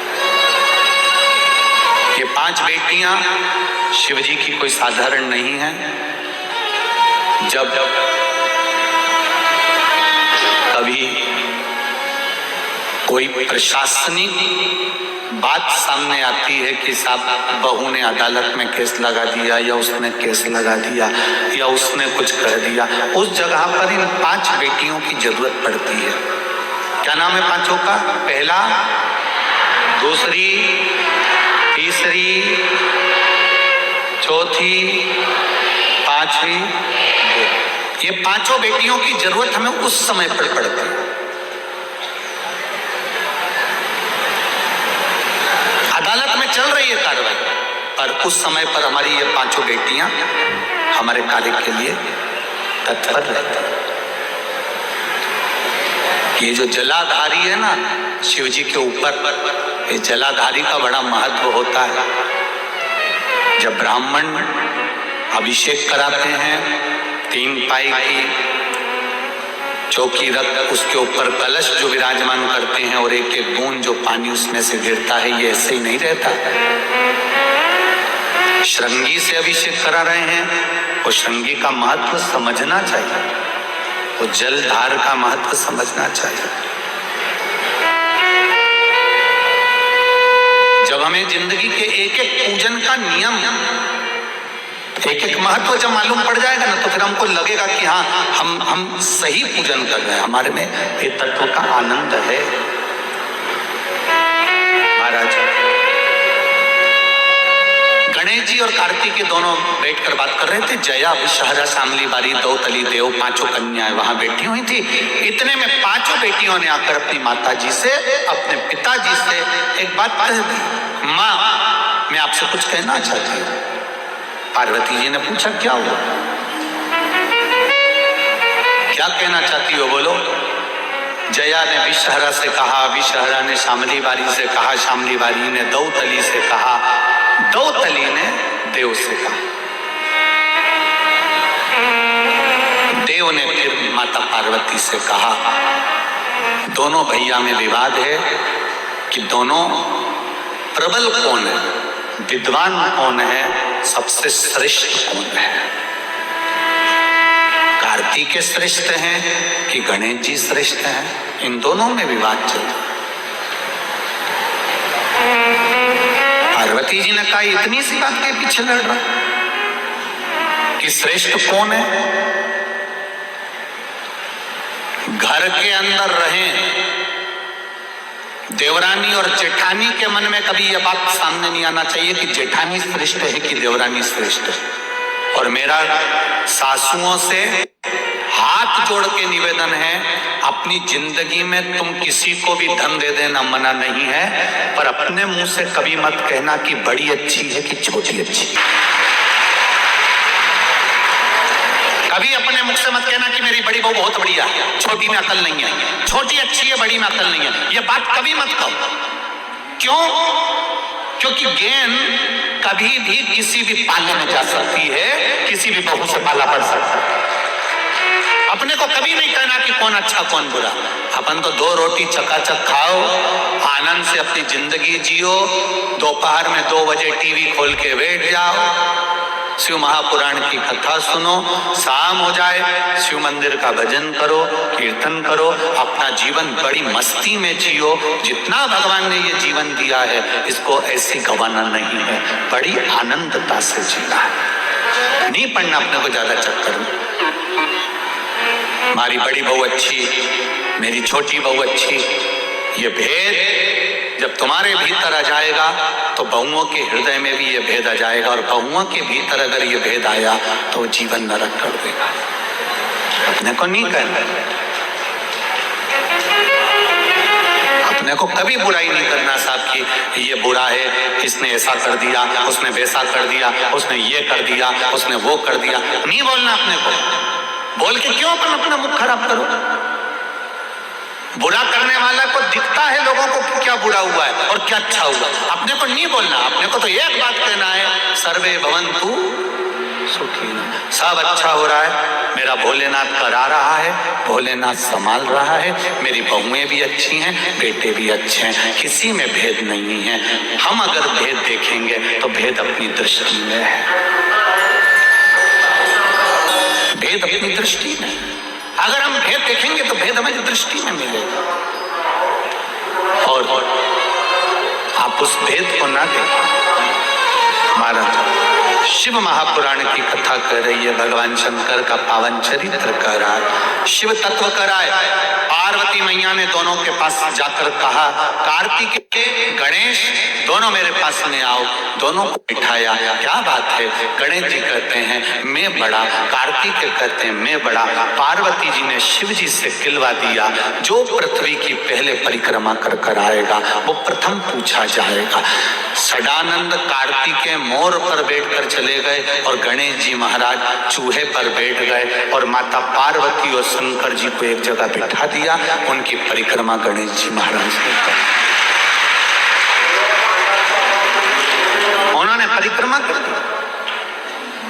ये 5 बेटियां शिव जी की कोई साधारण नहीं है। जब कभी कोई प्रशासनिक बात सामने आती है कि साहब बहू ने अदालत में केस लगा दिया या उसने केस लगा दिया या उसने कुछ कह दिया, उस जगह पर इन 5 बेटियों की जरूरत पड़ती है। क्या नाम है 5 का? पहला, दूसरी, तीसरी, चौथी, 5वीं। ये 5 बेटियों की जरूरत हमें उस समय पर पड़ती है। अदालत में चल रही है कार्रवाई, पर उस समय पर हमारी ये 5 बेटियां हमारे कार्य के लिए तत्पर रहती हैं। ये जो जलाधारी है ना शिव जी के ऊपर, ये जलाधारी का बड़ा महत्व होता है। जब ब्राह्मण अभिषेक कराते हैं 3 पाई की चौकी रख उसके ऊपर कलश जो विराजमान करते हैं और एक एक बूंद जो पानी उसमें से गिरता है, ये ऐसे ही नहीं रहता। श्रृंगी से अभिषेक करा रहे हैं, वो श्रृंगी का महत्व समझना चाहिए, वो जलधार का महत्व समझना चाहिए। जब हमें जिंदगी के एक एक पूजन का नियम, एक एक महत्व जब मालूम पड़ जाएगा ना, तो फिर हमको लगेगा कि हाँ हम सही पूजन कर रहे हैं, हमारे में ये तत्व का आनंद है। महाराज गणेश जी और कार्तिक दोनों बैठकर बात कर रहे थे। जया, विषहरा, शामली बारी, दौतली, देव 5 कन्याएं वहां बैठी हुई थी। इतने में 5 बेटियों ने आकर अपनी माता जी से, अपने पिताजी से एक बात कह दी, माँ मैं आपसे कुछ कहना चाहती हूँ। पार्वती जी ने पूछा क्या हुआ, क्या कहना चाहती हो, बोलो। जया ने विषहरा से कहा, विषहरा ने शामली बारी से कहा, शामली बारी ने दौतली से कहा, दौतली ने देव से कहा। देव ने फिर माता पार्वती से कहा। दोनों भैया में विवाद है कि दोनों प्रबल कौन है, विद्वान कौन है, सबसे श्रेष्ठ कौन है। कार्तिक श्रेष्ठ हैं कि गणेश जी श्रेष्ठ हैं, इन दोनों में विवाद चल रहा। पार्वती जी ने कहा इतनी सी बात के पीछे लड़ रहा कि श्रेष्ठ कौन है। घर के अंदर रहें, देवरानी और जेठानी के मन में कभी यह बात सामने नहीं आना चाहिए कि जेठानी श्रेष्ठ है कि देवरानी श्रेष्ठ है। और मेरा सासुओं से हाथ जोड़ के निवेदन है, अपनी जिंदगी में तुम किसी को भी धन दे देना मना नहीं है, पर अपने मुंह से कभी मत कहना कि बड़ी अच्छी है कि छोटी अच्छी। कभी अपने मुख से मत कहना कि मेरी बड़ी बहू बहुत बढ़िया है, छोटी में अकल नहीं है, छोटी अच्छी है, बड़ी में अकल नहीं है। ये बात कभी मत कहो। क्यों? क्योंकि गेंद कभी भी किसी भी पाले में जा सकती है, किसी भी बहू से पाला पड़ सकता है। अपने को कभी नहीं कहना कि कौन अच्छा कौन बुरा। अपन तो 2 रोटी चकाचक खाओ, आनंद से अपनी जिंदगी जियो, दोपहर में 2 बजे टीवी खोल के बैठ जाओ, शिव महापुराण की कथा सुनो, शाम हो जाए शिव मंदिर का भजन करो, कीर्तन करो, अपना जीवन बड़ी मस्ती में जियो। जितना भगवान ने ये जीवन दिया है इसको ऐसे गंवाना नहीं है, बड़ी आनंदता से जीना है। नहीं पढ़ना अपने को ज्यादा चक्कर में, हमारी बड़ी बहू अच्छी, मेरी छोटी बहू अच्छी, ये भेद जब तुम्हारे भीतर आ जाएगा तो बहुओं के हृदय में भी ये भेद आ जाएगा, और बहुओं के भीतर अगर ये भेद आया तो जीवन नरक कर देगा। अपने को नहीं करना, अपने को कभी बुराई नहीं करना साहब कि ये बुरा है, इसने ऐसा कर दिया, उसने वैसा कर दिया, उसने ये कर दिया, उसने वो कर दिया। नहीं बोलना अपने को। बोल के क्यों अपना मुख खराब करो? बुरा करने वाला को दिखता है लोगों को कि क्या बुरा हुआ है और क्या अच्छा हुआ। अपने को नहीं बोलना, अपने को तो एक बात कहना है, सर्वे भवन्तु सुखिनः। सब अच्छा हो रहा है, मेरा भोलेनाथ करा रहा है, भोलेनाथ संभाल रहा है, मेरी बहुएं भी अच्छी हैं, बेटे भी अच्छे हैं, किसी में भेद नहीं है। हम अगर भेद देखेंगे तो भेद अपनी दृष्टि में है, भेद अपनी दृष्टि में। अगर हम भेद देखेंगे तो भेद हमारी दृष्टि में मिलेगा, और आप उस भेद को ना देखें। महाराज शिव महापुराण की कथा कर रही है, भगवान शंकर का पावन चरित्र कह रहा है, शिव तत्व कह रहा है। पार्वती मैया ने दोनों के पास जाकर कहा, कार्तिक गणेश दोनों मेरे पास में आओ। दोनों को बिठाया, क्या बात है? गणेश जी कहते हैं मैं बड़ा, कार्तिक कहते हैं मैं बड़ा। पार्वती जी ने शिव जी से खिलवा दिया, जो पृथ्वी की पहले परिक्रमा कर आएगा वो प्रथम पूछा जाएगा। सदानंद कार्तिकेय मोर पर बैठकर चले गए और गणेश जी महाराज चूहे पर बैठ गए, और माता पार्वती और शंकर जी को एक जगह बिठा दिया। उनकी परिक्रमा गणेश जी महाराज ने की, उन्होंने परिक्रमा कर दी।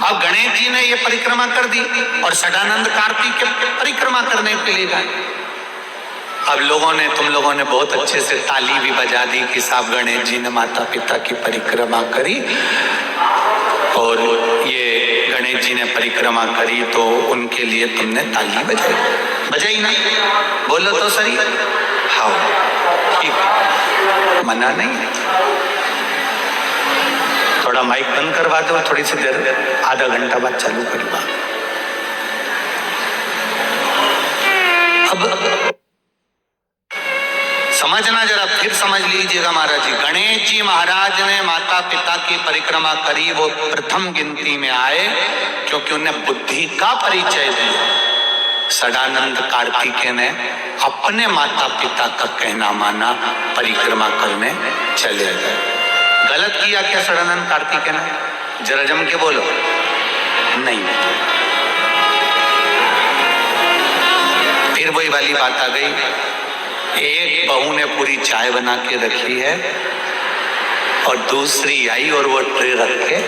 अब गणेश जी ने ये परिक्रमा कर दी और सदानंद कार्तिक परिक्रमा करने के लिए गए। अब तुम लोगों ने बहुत अच्छे से ताली भी बजा दी कि साहब गणेश जी ने माता पिता की परिक्रमा करी, और ये गणेश जी ने परिक्रमा करी तो उनके लिए तुमने ताली बजाई ना? बोलो तो सही। हाँ ठीक, मना नहीं। थोड़ा माइक बंद करवा दो, थोड़ी सी देर, आधा घंटा बाद चालू करवा। अब समझना, जरा फिर समझ लीजिएगा महाराज जी। गणेश जी महाराज ने माता पिता की परिक्रमा करी, वो प्रथम गिनती में आए क्योंकि उन्हें बुद्धि का परिचय दिया। सदानंद कार्तिकेय ने अपने माता पिता का कहना माना, परिक्रमा करने चले गए। गलत किया क्या सदानंद कार्तिकेय ने? जरा जम के बोलो। नहीं। फिर वही वाली बात आ गई, एक बहू ने पूरी चाय बना के रखी है और दूसरी आई और वो ट्रे रख के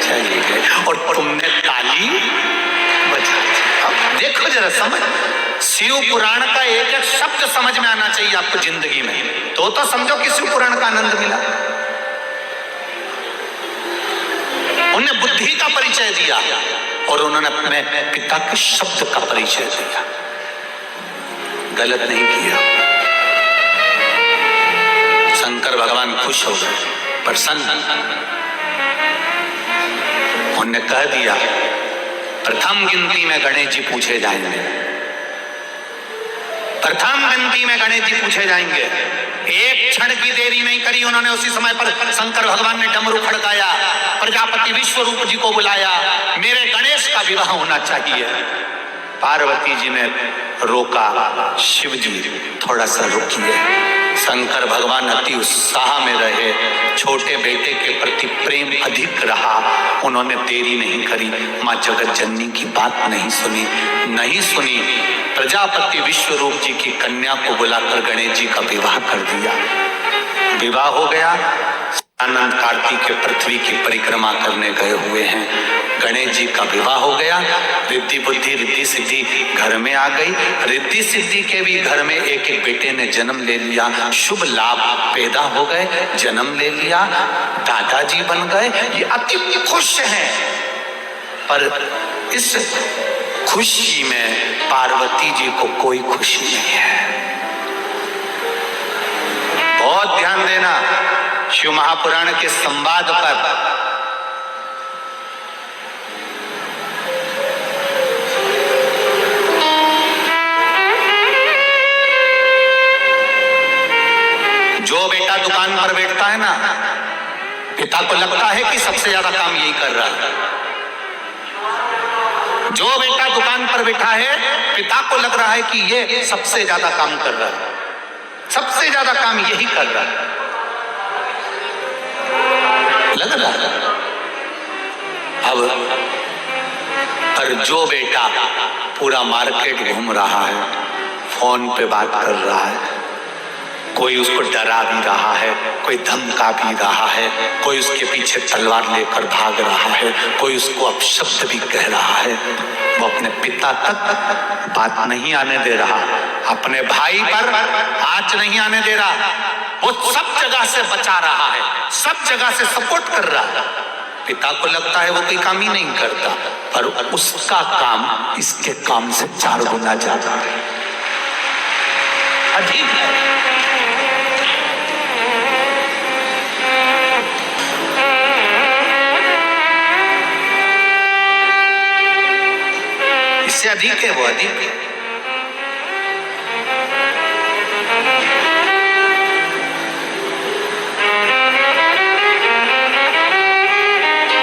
चली गई, और तुमने ताली बजा दी। अब देखो जरा, समझ, शिव पुराण का एक एक शब्द समझ में आना चाहिए आपको जिंदगी में, तो समझो कि शिव पुराण का आनंद मिला। उन्हें बुद्धि का परिचय दिया और उन्होंने अपने पिता के शब्द का परिचय दिया। गलत नहीं किया। शंकर भगवान खुश हो गए, प्रसन्न। उन्होंने कह दिया प्रथम गिनती में गणेश जी पूछे जाएंगे, प्रथम गिनती में गणेश जी पूछे जाएंगे। एक क्षण की देरी नहीं करी उन्होंने, उसी समय पर शंकर भगवान ने डमरू खड़काया, प्रजापति विश्वरूप जी को बुलाया, मेरे गणेश का विवाह होना चाहिए। पार्वती जी ने रोका, शिव जी थोड़ा सा रुकिए। शंकर भगवान अति उत्साह में रहे, छोटे बेटे के प्रति प्रेम अधिक रहा, उन्होंने देरी नहीं करी। माँ जगत जननी की बात नहीं सुनी, प्रजापति विश्वरूप जी की कन्या को बुलाकर गणेश जी का विवाह कर दिया। विवाह हो गया। आनंद कार्तिक के पृथ्वी की परिक्रमा करने गए हुए हैं, गणेश जी का विवाह हो गया। रिद्धि बुद्धि रिद्धि सिद्धि घर में आ गई। रिद्धि सिद्धि के भी घर में एक एक बेटे ने जन्म ले लिया, शुभ लाभ पैदा हो गए, जन्म ले लिया, दादाजी बन गए। ये अति खुश हैं, पर इस खुशी में पार्वती जी को कोई खुशी नहीं है। बहुत ध्यान देना शिव महापुराण के संवाद पर। जो बेटा दुकान पिता को लगता है कि सबसे ज्यादा काम यही कर रहा है। जो बेटा दुकान पर बैठा है, पिता को लग रहा है कि ये सबसे ज्यादा काम कर रहा है, सबसे ज्यादा काम यही कर रहा है, लग रहा है। अब पर जो बेटा पूरा मार्केट घूम रहा है, फोन पे बात कर रहा है, कोई उसको डरा भी रहा है, कोई धमका भी रहा है, कोई उसके पीछे तलवार लेकर भाग रहा है, कोई उसको अपशब्द भी कह रहा है, वो अपने पिता तक बात नहीं आने दे रहा, अपने भाई पर आंच नहीं आने दे रहा, वो सब जगह से बचा रहा है, सब जगह से सपोर्ट कर रहा है। पिता को लगता है वो कोई काम ही नहीं करता, पर उसका काम इसके काम से 4 गुना ज्यादा है, अधिक है। इससे अधिक है, वो अधिक है।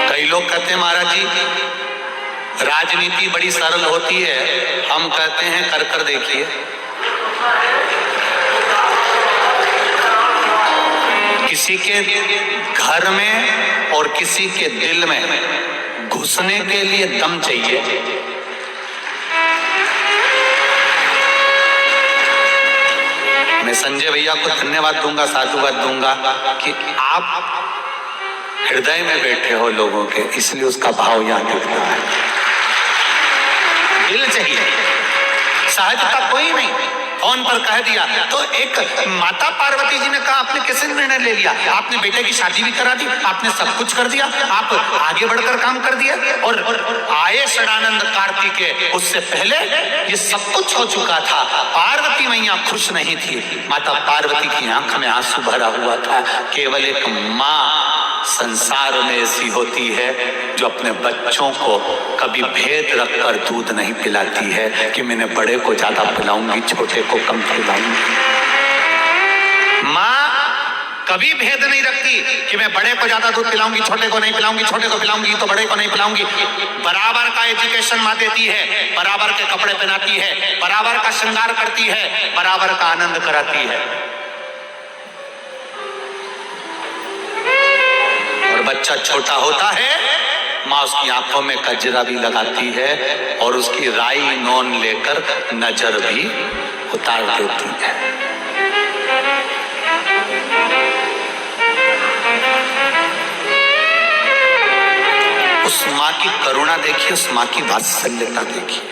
कई लोग कहते हैं महाराज जी राजनीति बड़ी सरल होती है, हम कहते हैं कर कर देखिए। किसी के घर में और किसी के दिल में घुसने के लिए दम चाहिए। मैं संजय भैया को धन्यवाद दूंगा, साधुवाद दूंगा कि आप हृदय में बैठे हो लोगों के, इसलिए उसका भाव यहां दिखता है। दिल चाहिए, सहजता कोई नहीं। फोन पर कह दिया तो एक माता पार्वती जी ने कहा आपने कैसे निर्णय ले लिया, आपने बेटे की शादी भी करा दी, आपने सब कुछ कर दिया, आप आगे बढ़कर काम कर दिया, और आए षडानंद कार्तिकेय, उससे पहले ये सब कुछ हो चुका था। पार्वती मैया खुश नहीं थी, माता पार्वती की आंख में आंसू भरा हुआ था। केवल एक माँ संसार में ऐसी होती है जो अपने बच्चों को कभी भेद रखकर दूध नहीं पिलाती है कि मैंने बड़े को ज्यादा पिलाऊंगी, छोटे को कम पिलाऊंगी। माँ कभी भेद नहीं रखती कि मैं बड़े को ज्यादा दूध पिलाऊंगी, छोटे को नहीं पिलाऊंगी, छोटे को पिलाऊंगी तो बड़े को नहीं पिलाऊंगी। बराबर का एजुकेशन माँ देती है, बराबर के कपड़े पहनाती है, बराबर का श्रृंगार करती है, बराबर का आनंद कराती है। बच्चा छोटा होता है, माँ उसकी आंखों में कजरा भी लगाती है और उसकी राई नोन लेकर नजर भी उतार देती है। उस माँ की करुणा देखिए, उस माँ की वात्सल्यता देखिए।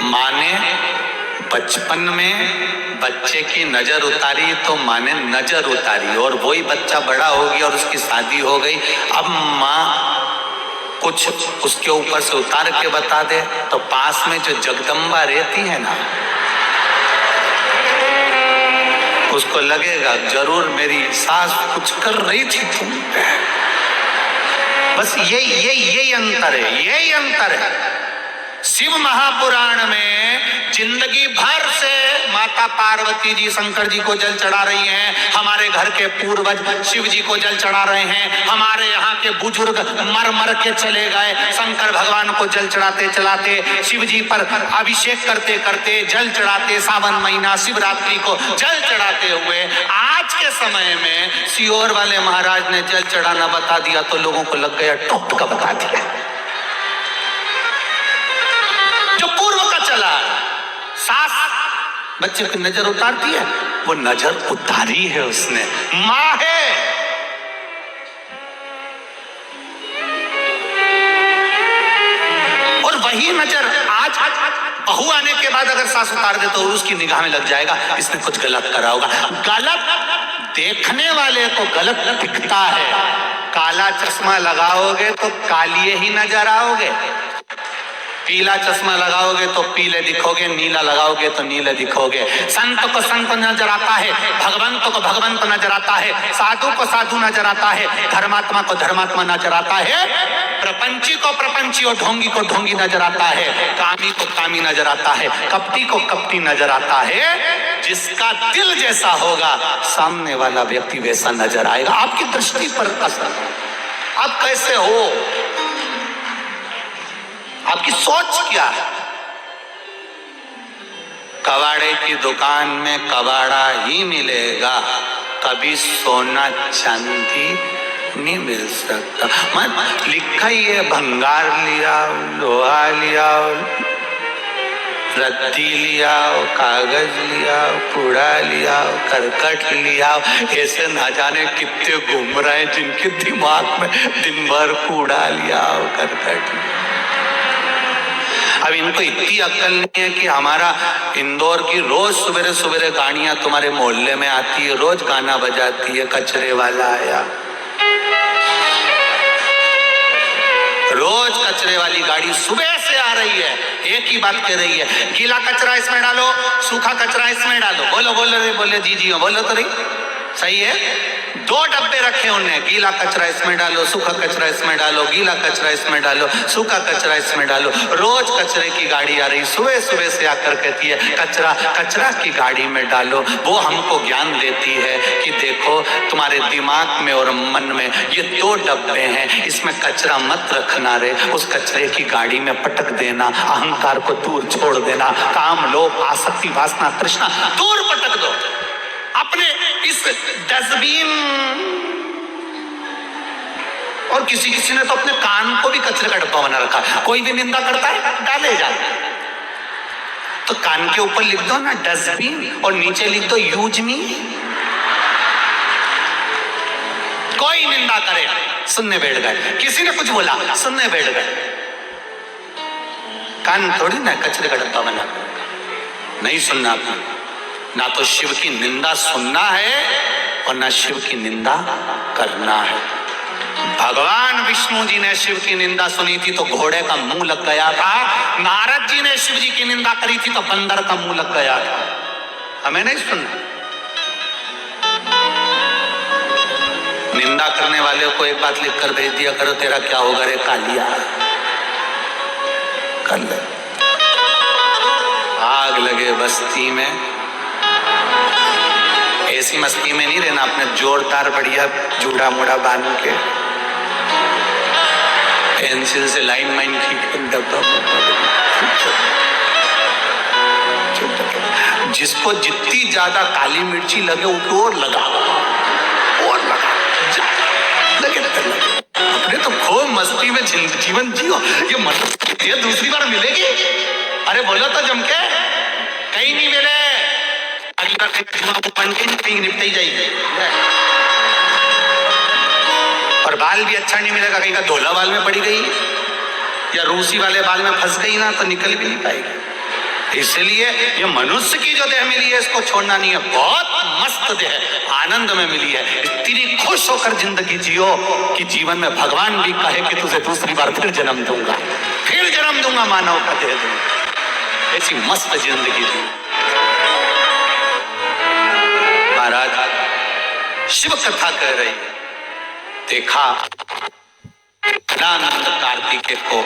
माँ ने बचपन में बच्चे की नजर उतारी तो माँ ने नजर उतारी, और वही बच्चा बड़ा हो गया और उसकी शादी हो गई। अब माँ कुछ उसके ऊपर से उतार के बता दे तो पास में जो जगदम्बा रहती है ना, उसको लगेगा जरूर मेरी सास कुछ कर रही थी तुम पे। बस यही अंतर है, यही अंतर है। शिव महापुराण में जिंदगी भर से माता पार्वती जी शंकर जी को जल चढ़ा रही हैं, हमारे घर के पूर्वज शिव जी को जल चढ़ा रहे हैं, हमारे यहाँ के बुजुर्ग मर मर के चले गए, शंकर भगवान को जल चढ़ाते चढ़ाते, शिव जी पर अभिषेक करते करते, जल चढ़ाते, सावन महीना शिवरात्रि को जल चढ़ाते हुए आज के समय में सियोर वाले महाराज ने जल चढ़ाना बता दिया तो लोगों को लग गया टॉप का बता दिया। जो पूर्व का चला, सास बच्चे की नजर उतारती है, वो नजर उतारी है उसने, माँ है। और वही नजर आज बहू आने के बाद अगर सास उतार दे तो उसकी निगाह में लग जाएगा इसने कुछ गलत करा होगा। गलत देखने वाले को गलत दिखता है। काला चश्मा लगाओगे तो कालिए ही नजर आओगे, पीला चश्मा लगाओगे तो पीले दिखोगे, नीला लगाओगे तो नीले दिखोगे। संत को संत नजर आता है, भगवंत को भगवंत नजर आता है, साधु को साधु नजर आता है, धर्मात्मा को धर्मात्मा नजर आता है, प्रपंची को प्रपंची और ढोंगी को ढोंगी नजर आता है, कामी को कामी नजर आता है, कपटी को कपटी नजर आता है। जिसका दिल जैसा होगा सामने वाला व्यक्ति वैसा नजर आएगा। आपकी दृष्टि पर असर आप कैसे हो? आपकी सोच क्या है? कबाड़े की दुकान में कबाड़ा ही मिलेगा, कभी सोना चांदी नहीं मिल सकता। मत लिखा ही है, भंगार लिया, लोहा लिया, रद्दी लिया, कागज लिया, कूड़ा लिया, करकट लिया। ऐसे ना जाने कितने घूम रहे हैं जिनके दिमाग में दिन भर कूड़ा लिया, करकट लिया। अब इनको इतनी अक्ल नहीं है कि हमारा इंदौर की रोज सवेरे सवेरे गाड़ियां तुम्हारे मोहल्ले में आती है, रोज गाना बजाती है, कचरे वाला आया। रोज कचरे वाली गाड़ी सुबह से आ रही है, एक ही बात कह रही है, गीला कचरा इसमें डालो, सूखा कचरा इसमें डालो। बोलो बोलो रे, बोले जी जी बोलो तो रही। सही है, 2 डब्बे रखे उन्हें, गीला कचरा इसमें डालो, सूखा कचरा इसमें डालो, गीला कचरा इसमें डालो, सूखा कचरा इसमें डालो। रोज कचरे की गाड़ी आ रही, सुबह सुबह से आकर कहती है कचरा कचरा की गाड़ी में डालो। वो हमको ज्ञान देती है कि देखो तुम्हारे दिमाग में और मन में ये 2 डब्बे हैं, इसमें कचरा मत रखना रे, उस कचरे की गाड़ी में पटक देना, अहंकार को दूर छोड़ देना, काम लोभ आसक्ति वासना तृष्णा दूर पटक दो। अपने इस डस्टबिन, और किसी किसी ने तो अपने कान को भी कचरे का डब्बा बना रखा। कोई भी निंदा करता है डाले जाते, तो कान के ऊपर लिख दो ना डस्टबिन और नीचे लिख दो यूज मी। कोई निंदा करे सुनने बैठ गए, किसी ने कुछ बोला सुनने बैठ गए। कान थोड़ी ना कचरे का डब्बा बना, नहीं सुनना आपने। ना तो शिव की निंदा सुनना है और ना शिव की निंदा करना है। भगवान विष्णु जी ने शिव की निंदा सुनी थी तो घोड़े का मुंह लग गया था, नारद जी ने शिव जी की निंदा करी थी तो बंदर का मुंह लग गया था। हमें नहीं सुनना। निंदा करने वाले को एक बात लिख कर भेज दिया करो, तेरा क्या होगा रे कालिया, कर ले। आग लगे बस्ती में, ऐसी मस्ती में नहीं रहना, अपने जोरदार बढ़िया जूड़ा मुड़ा बांध के पेंसिल से लाइन माइन खींच डब्बा। जिसको जितनी ज्यादा काली मिर्ची लगे उसको और लगा, और लगा, लगे अपने तो खूब मस्ती में जीवन जियो। ये मस्ती दूसरी बार मिलेगी? अरे बोलो तो जम के, कहीं नहीं मिले, अगली बार कहीं निपटाई जाएगी। और बाल भी अच्छा नहीं मिलेगा, कहीं का धोला बाल में पड़ी गई या रूसी वाले बाल में फंस गई ना तो निकल भी नहीं पाएगी। इसलिए ये मनुष्य की जो देह मिली है इसको छोड़ना नहीं है। बहुत मस्त देह, आनंद में मिली है, इतनी खुश होकर जिंदगी जियो कि जीवन में भगवान भी कहे कि तुझे दूसरी बार फिर जन्म दूंगा, फिर जन्म दूंगा, मानव का देह दूंगा। ऐसी मस्त जिंदगी दी महाराज। शिव कथा कह रही है, देखा सदानंद कार्तिकेय को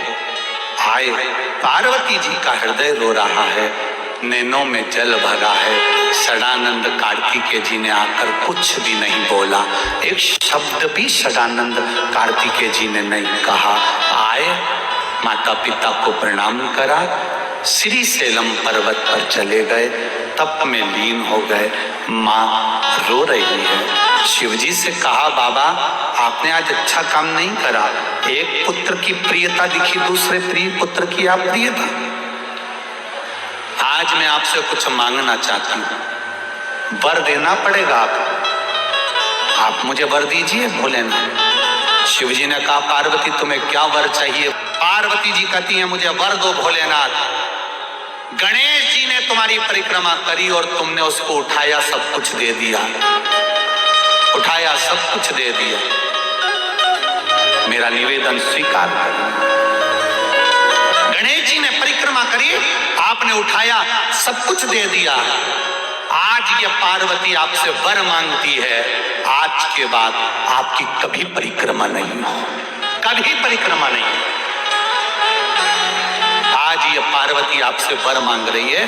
आए, पार्वती जी का हृदय रो रहा है, नैनों में जल भरा है। सदानंद कार्तिकेय जी ने आकर कुछ भी नहीं बोला, एक शब्द भी सदानंद कार्तिकेय जी ने नहीं कहा। आए, माता पिता को प्रणाम करा, श्री सेलम पर्वत पर चले गए, तप में लीन हो गए। माँ रो रही है। शिवजी से कहा, बाबा आपने आज अच्छा काम नहीं करा, एक पुत्र की प्रियता दिखी, दूसरे प्रिय पुत्र की अप्रियता। आज मैं आपसे कुछ मांगना चाहती हूँ, वर देना पड़ेगा आप मुझे वर दीजिए भोलेनाथ। शिवजी ने कहा, पार्वती तुम्हें क्या वर चाहिए? पार्वती जी कहती है, मुझे वर दो भोलेनाथ। गणेश जी ने तुम्हारी परिक्रमा करी और तुमने उसको उठाया, सब कुछ दे दिया, उठाया सब कुछ दे दिया, मेरा निवेदन स्वीकार करो। गणेश जी ने परिक्रमा करी, आपने उठाया, सब कुछ दे दिया। आज ये पार्वती आपसे वर मांगती है, आज के बाद आपकी कभी परिक्रमा नहीं हो, कभी परिक्रमा नहीं। आज ये पार्वती आपसे वर मांग रही है,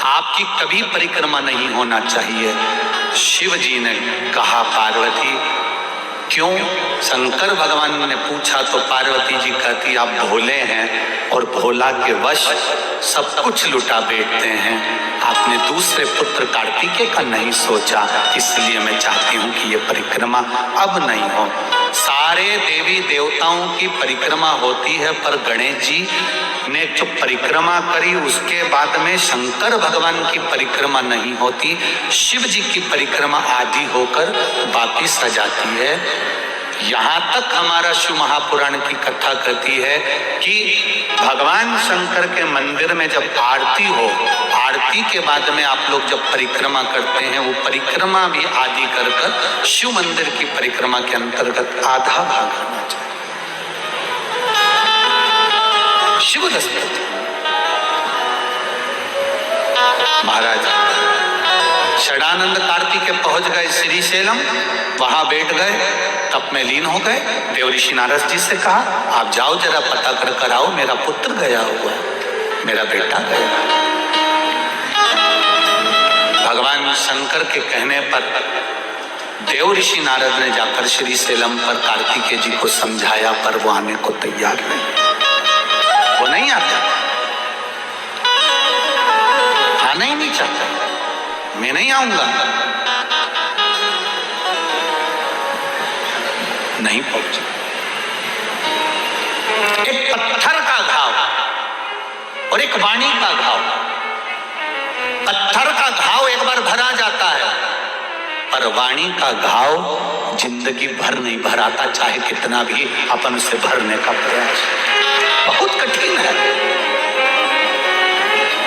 आपकी कभी परिक्रमा नहीं होना चाहिए। शिव जी ने कहा, पार्वती क्यों? शंकर भगवान ने पूछा तो पार्वती जी कहती आप भोले हैं और भोला के वश सब कुछ लुटा बैठते हैं। आपने दूसरे पुत्र कार्तिकेय का नहीं सोचा, इसलिए मैं चाहती हूँ कि ये परिक्रमा अब नहीं हो। सारे देवी देवताओं की परिक्रमा होती है, पर गणेश जी ने जो परिक्रमा करी उसके बाद में शंकर भगवान की परिक्रमा नहीं होती, शिव जी की परिक्रमा आदि होकर वापिस आ जाती है। यहाँ तक हमारा शिव महापुराण की कथा कहती है कि भगवान शंकर के मंदिर में जब आरती हो, आरती के बाद में आप लोग जब परिक्रमा करते हैं, वो परिक्रमा भी आदि कर कर शिव मंदिर की परिक्रमा के अंतर्गत आधा भाग आना चाहिए। शिव दस्पति महाराज षडानंद कार्तिकेय पहुंच गए श्रीशैलम, वहां बैठ गए, तप में लीन हो गए। देव ऋषि नारद जी से कहा आप जाओ जरा पता कर आओ, मेरा पुत्र गया हुआ है, मेरा बेटा गया। भगवान शंकर के कहने पर देव ऋषि नारद ने जाकर श्रीशैलम पर कार्तिकेय जी को समझाया, पर वो आने को तैयार नहीं, वो नहीं आता, आना ही नहीं चाहता, मैं नहीं आऊंगा, नहीं पहुंचे। एक पत्थर का घाव और एक वाणी का घाव। पत्थर का घाव एक बार भरा जाता है, पर वाणी का घाव जिंदगी भर नहीं भराता, चाहे कितना भी अपन उसे भरने का प्रयास, बहुत कठिन है।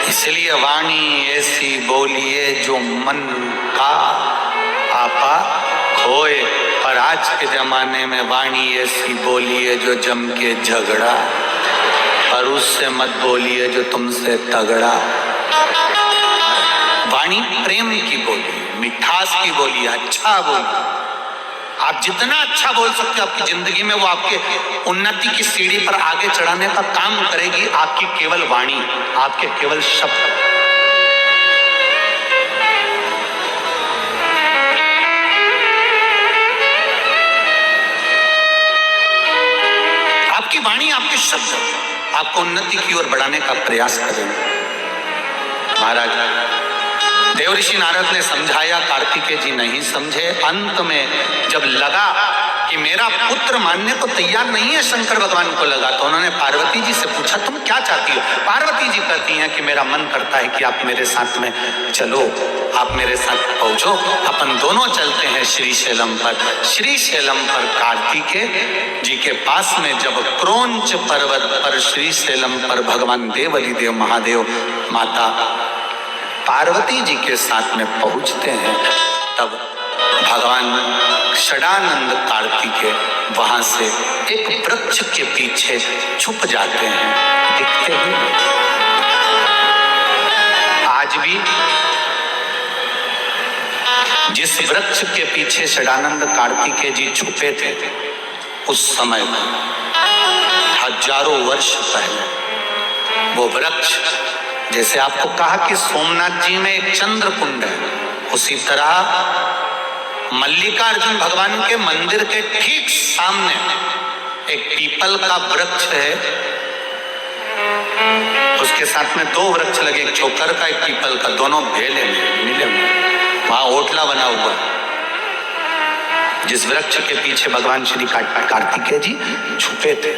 इसलिए वाणी ऐसी बोलिए जो मन का आपा खोए, पर आज के जमाने में वाणी ऐसी बोलिए जो जम के झगड़ा, पर उससे मत बोलिए जो तुमसे तगड़ा। वाणी प्रेम की बोली, मिठास की बोली, अच्छा बोली। आप जितना अच्छा बोल सकते हो आपकी जिंदगी में, वो आपके उन्नति की सीढ़ी पर आगे चढ़ाने का काम करेगी आपकी केवल वाणी, आपके केवल शब्द। आपकी वाणी, आपके शब्द आपको उन्नति की ओर बढ़ाने का प्रयास करेंगे। महाराज देव ऋषि नारद ने समझाया, कार्तिकेय जी नहीं समझे। अंत में जब लगा कि मेरा पुत्र मानने को तैयार नहीं है, शंकर भगवान को लगा, तो उन्होंने पार्वती जी से पूछा तुम क्या चाहती हो? पार्वती जी कहती हैं कि मेरा मन करता है कि आप मेरे साथ में चलो, आप मेरे साथ पहुंचो, अपन दोनों चलते हैं श्रीशैलम पर। श्रीशैलम पर कार्तिकेय जी के पास में जब क्रोंच पर्वत पर श्रीशैलम पर भगवान देवलीदेव महादेव माता पार्वती जी के साथ में पहुंचते हैं, तब भगवान षडानंद कार्तिकेय वहां से एक वृक्ष के पीछे छुप जाते हैं, दिखते ही। आज भी जिस वृक्ष के पीछे षडानंद कार्तिकेय जी छुपे थे, उस समय हजारों वर्ष पहले वो वृक्ष, जैसे आपको कहा कि सोमनाथ जी में एक चंद्र कुंड है, उसी तरह मल्लिकार्जुन भगवान के मंदिर के ठीक सामने एक पीपल का वृक्ष है, उसके साथ में दो वृक्ष लगे, एक छोकर का एक पीपल का, दोनों भेले में मिले में, वहां ओटला बना हुआ। जिस वृक्ष के पीछे भगवान श्री कार्तिकेय जी छुपे थे,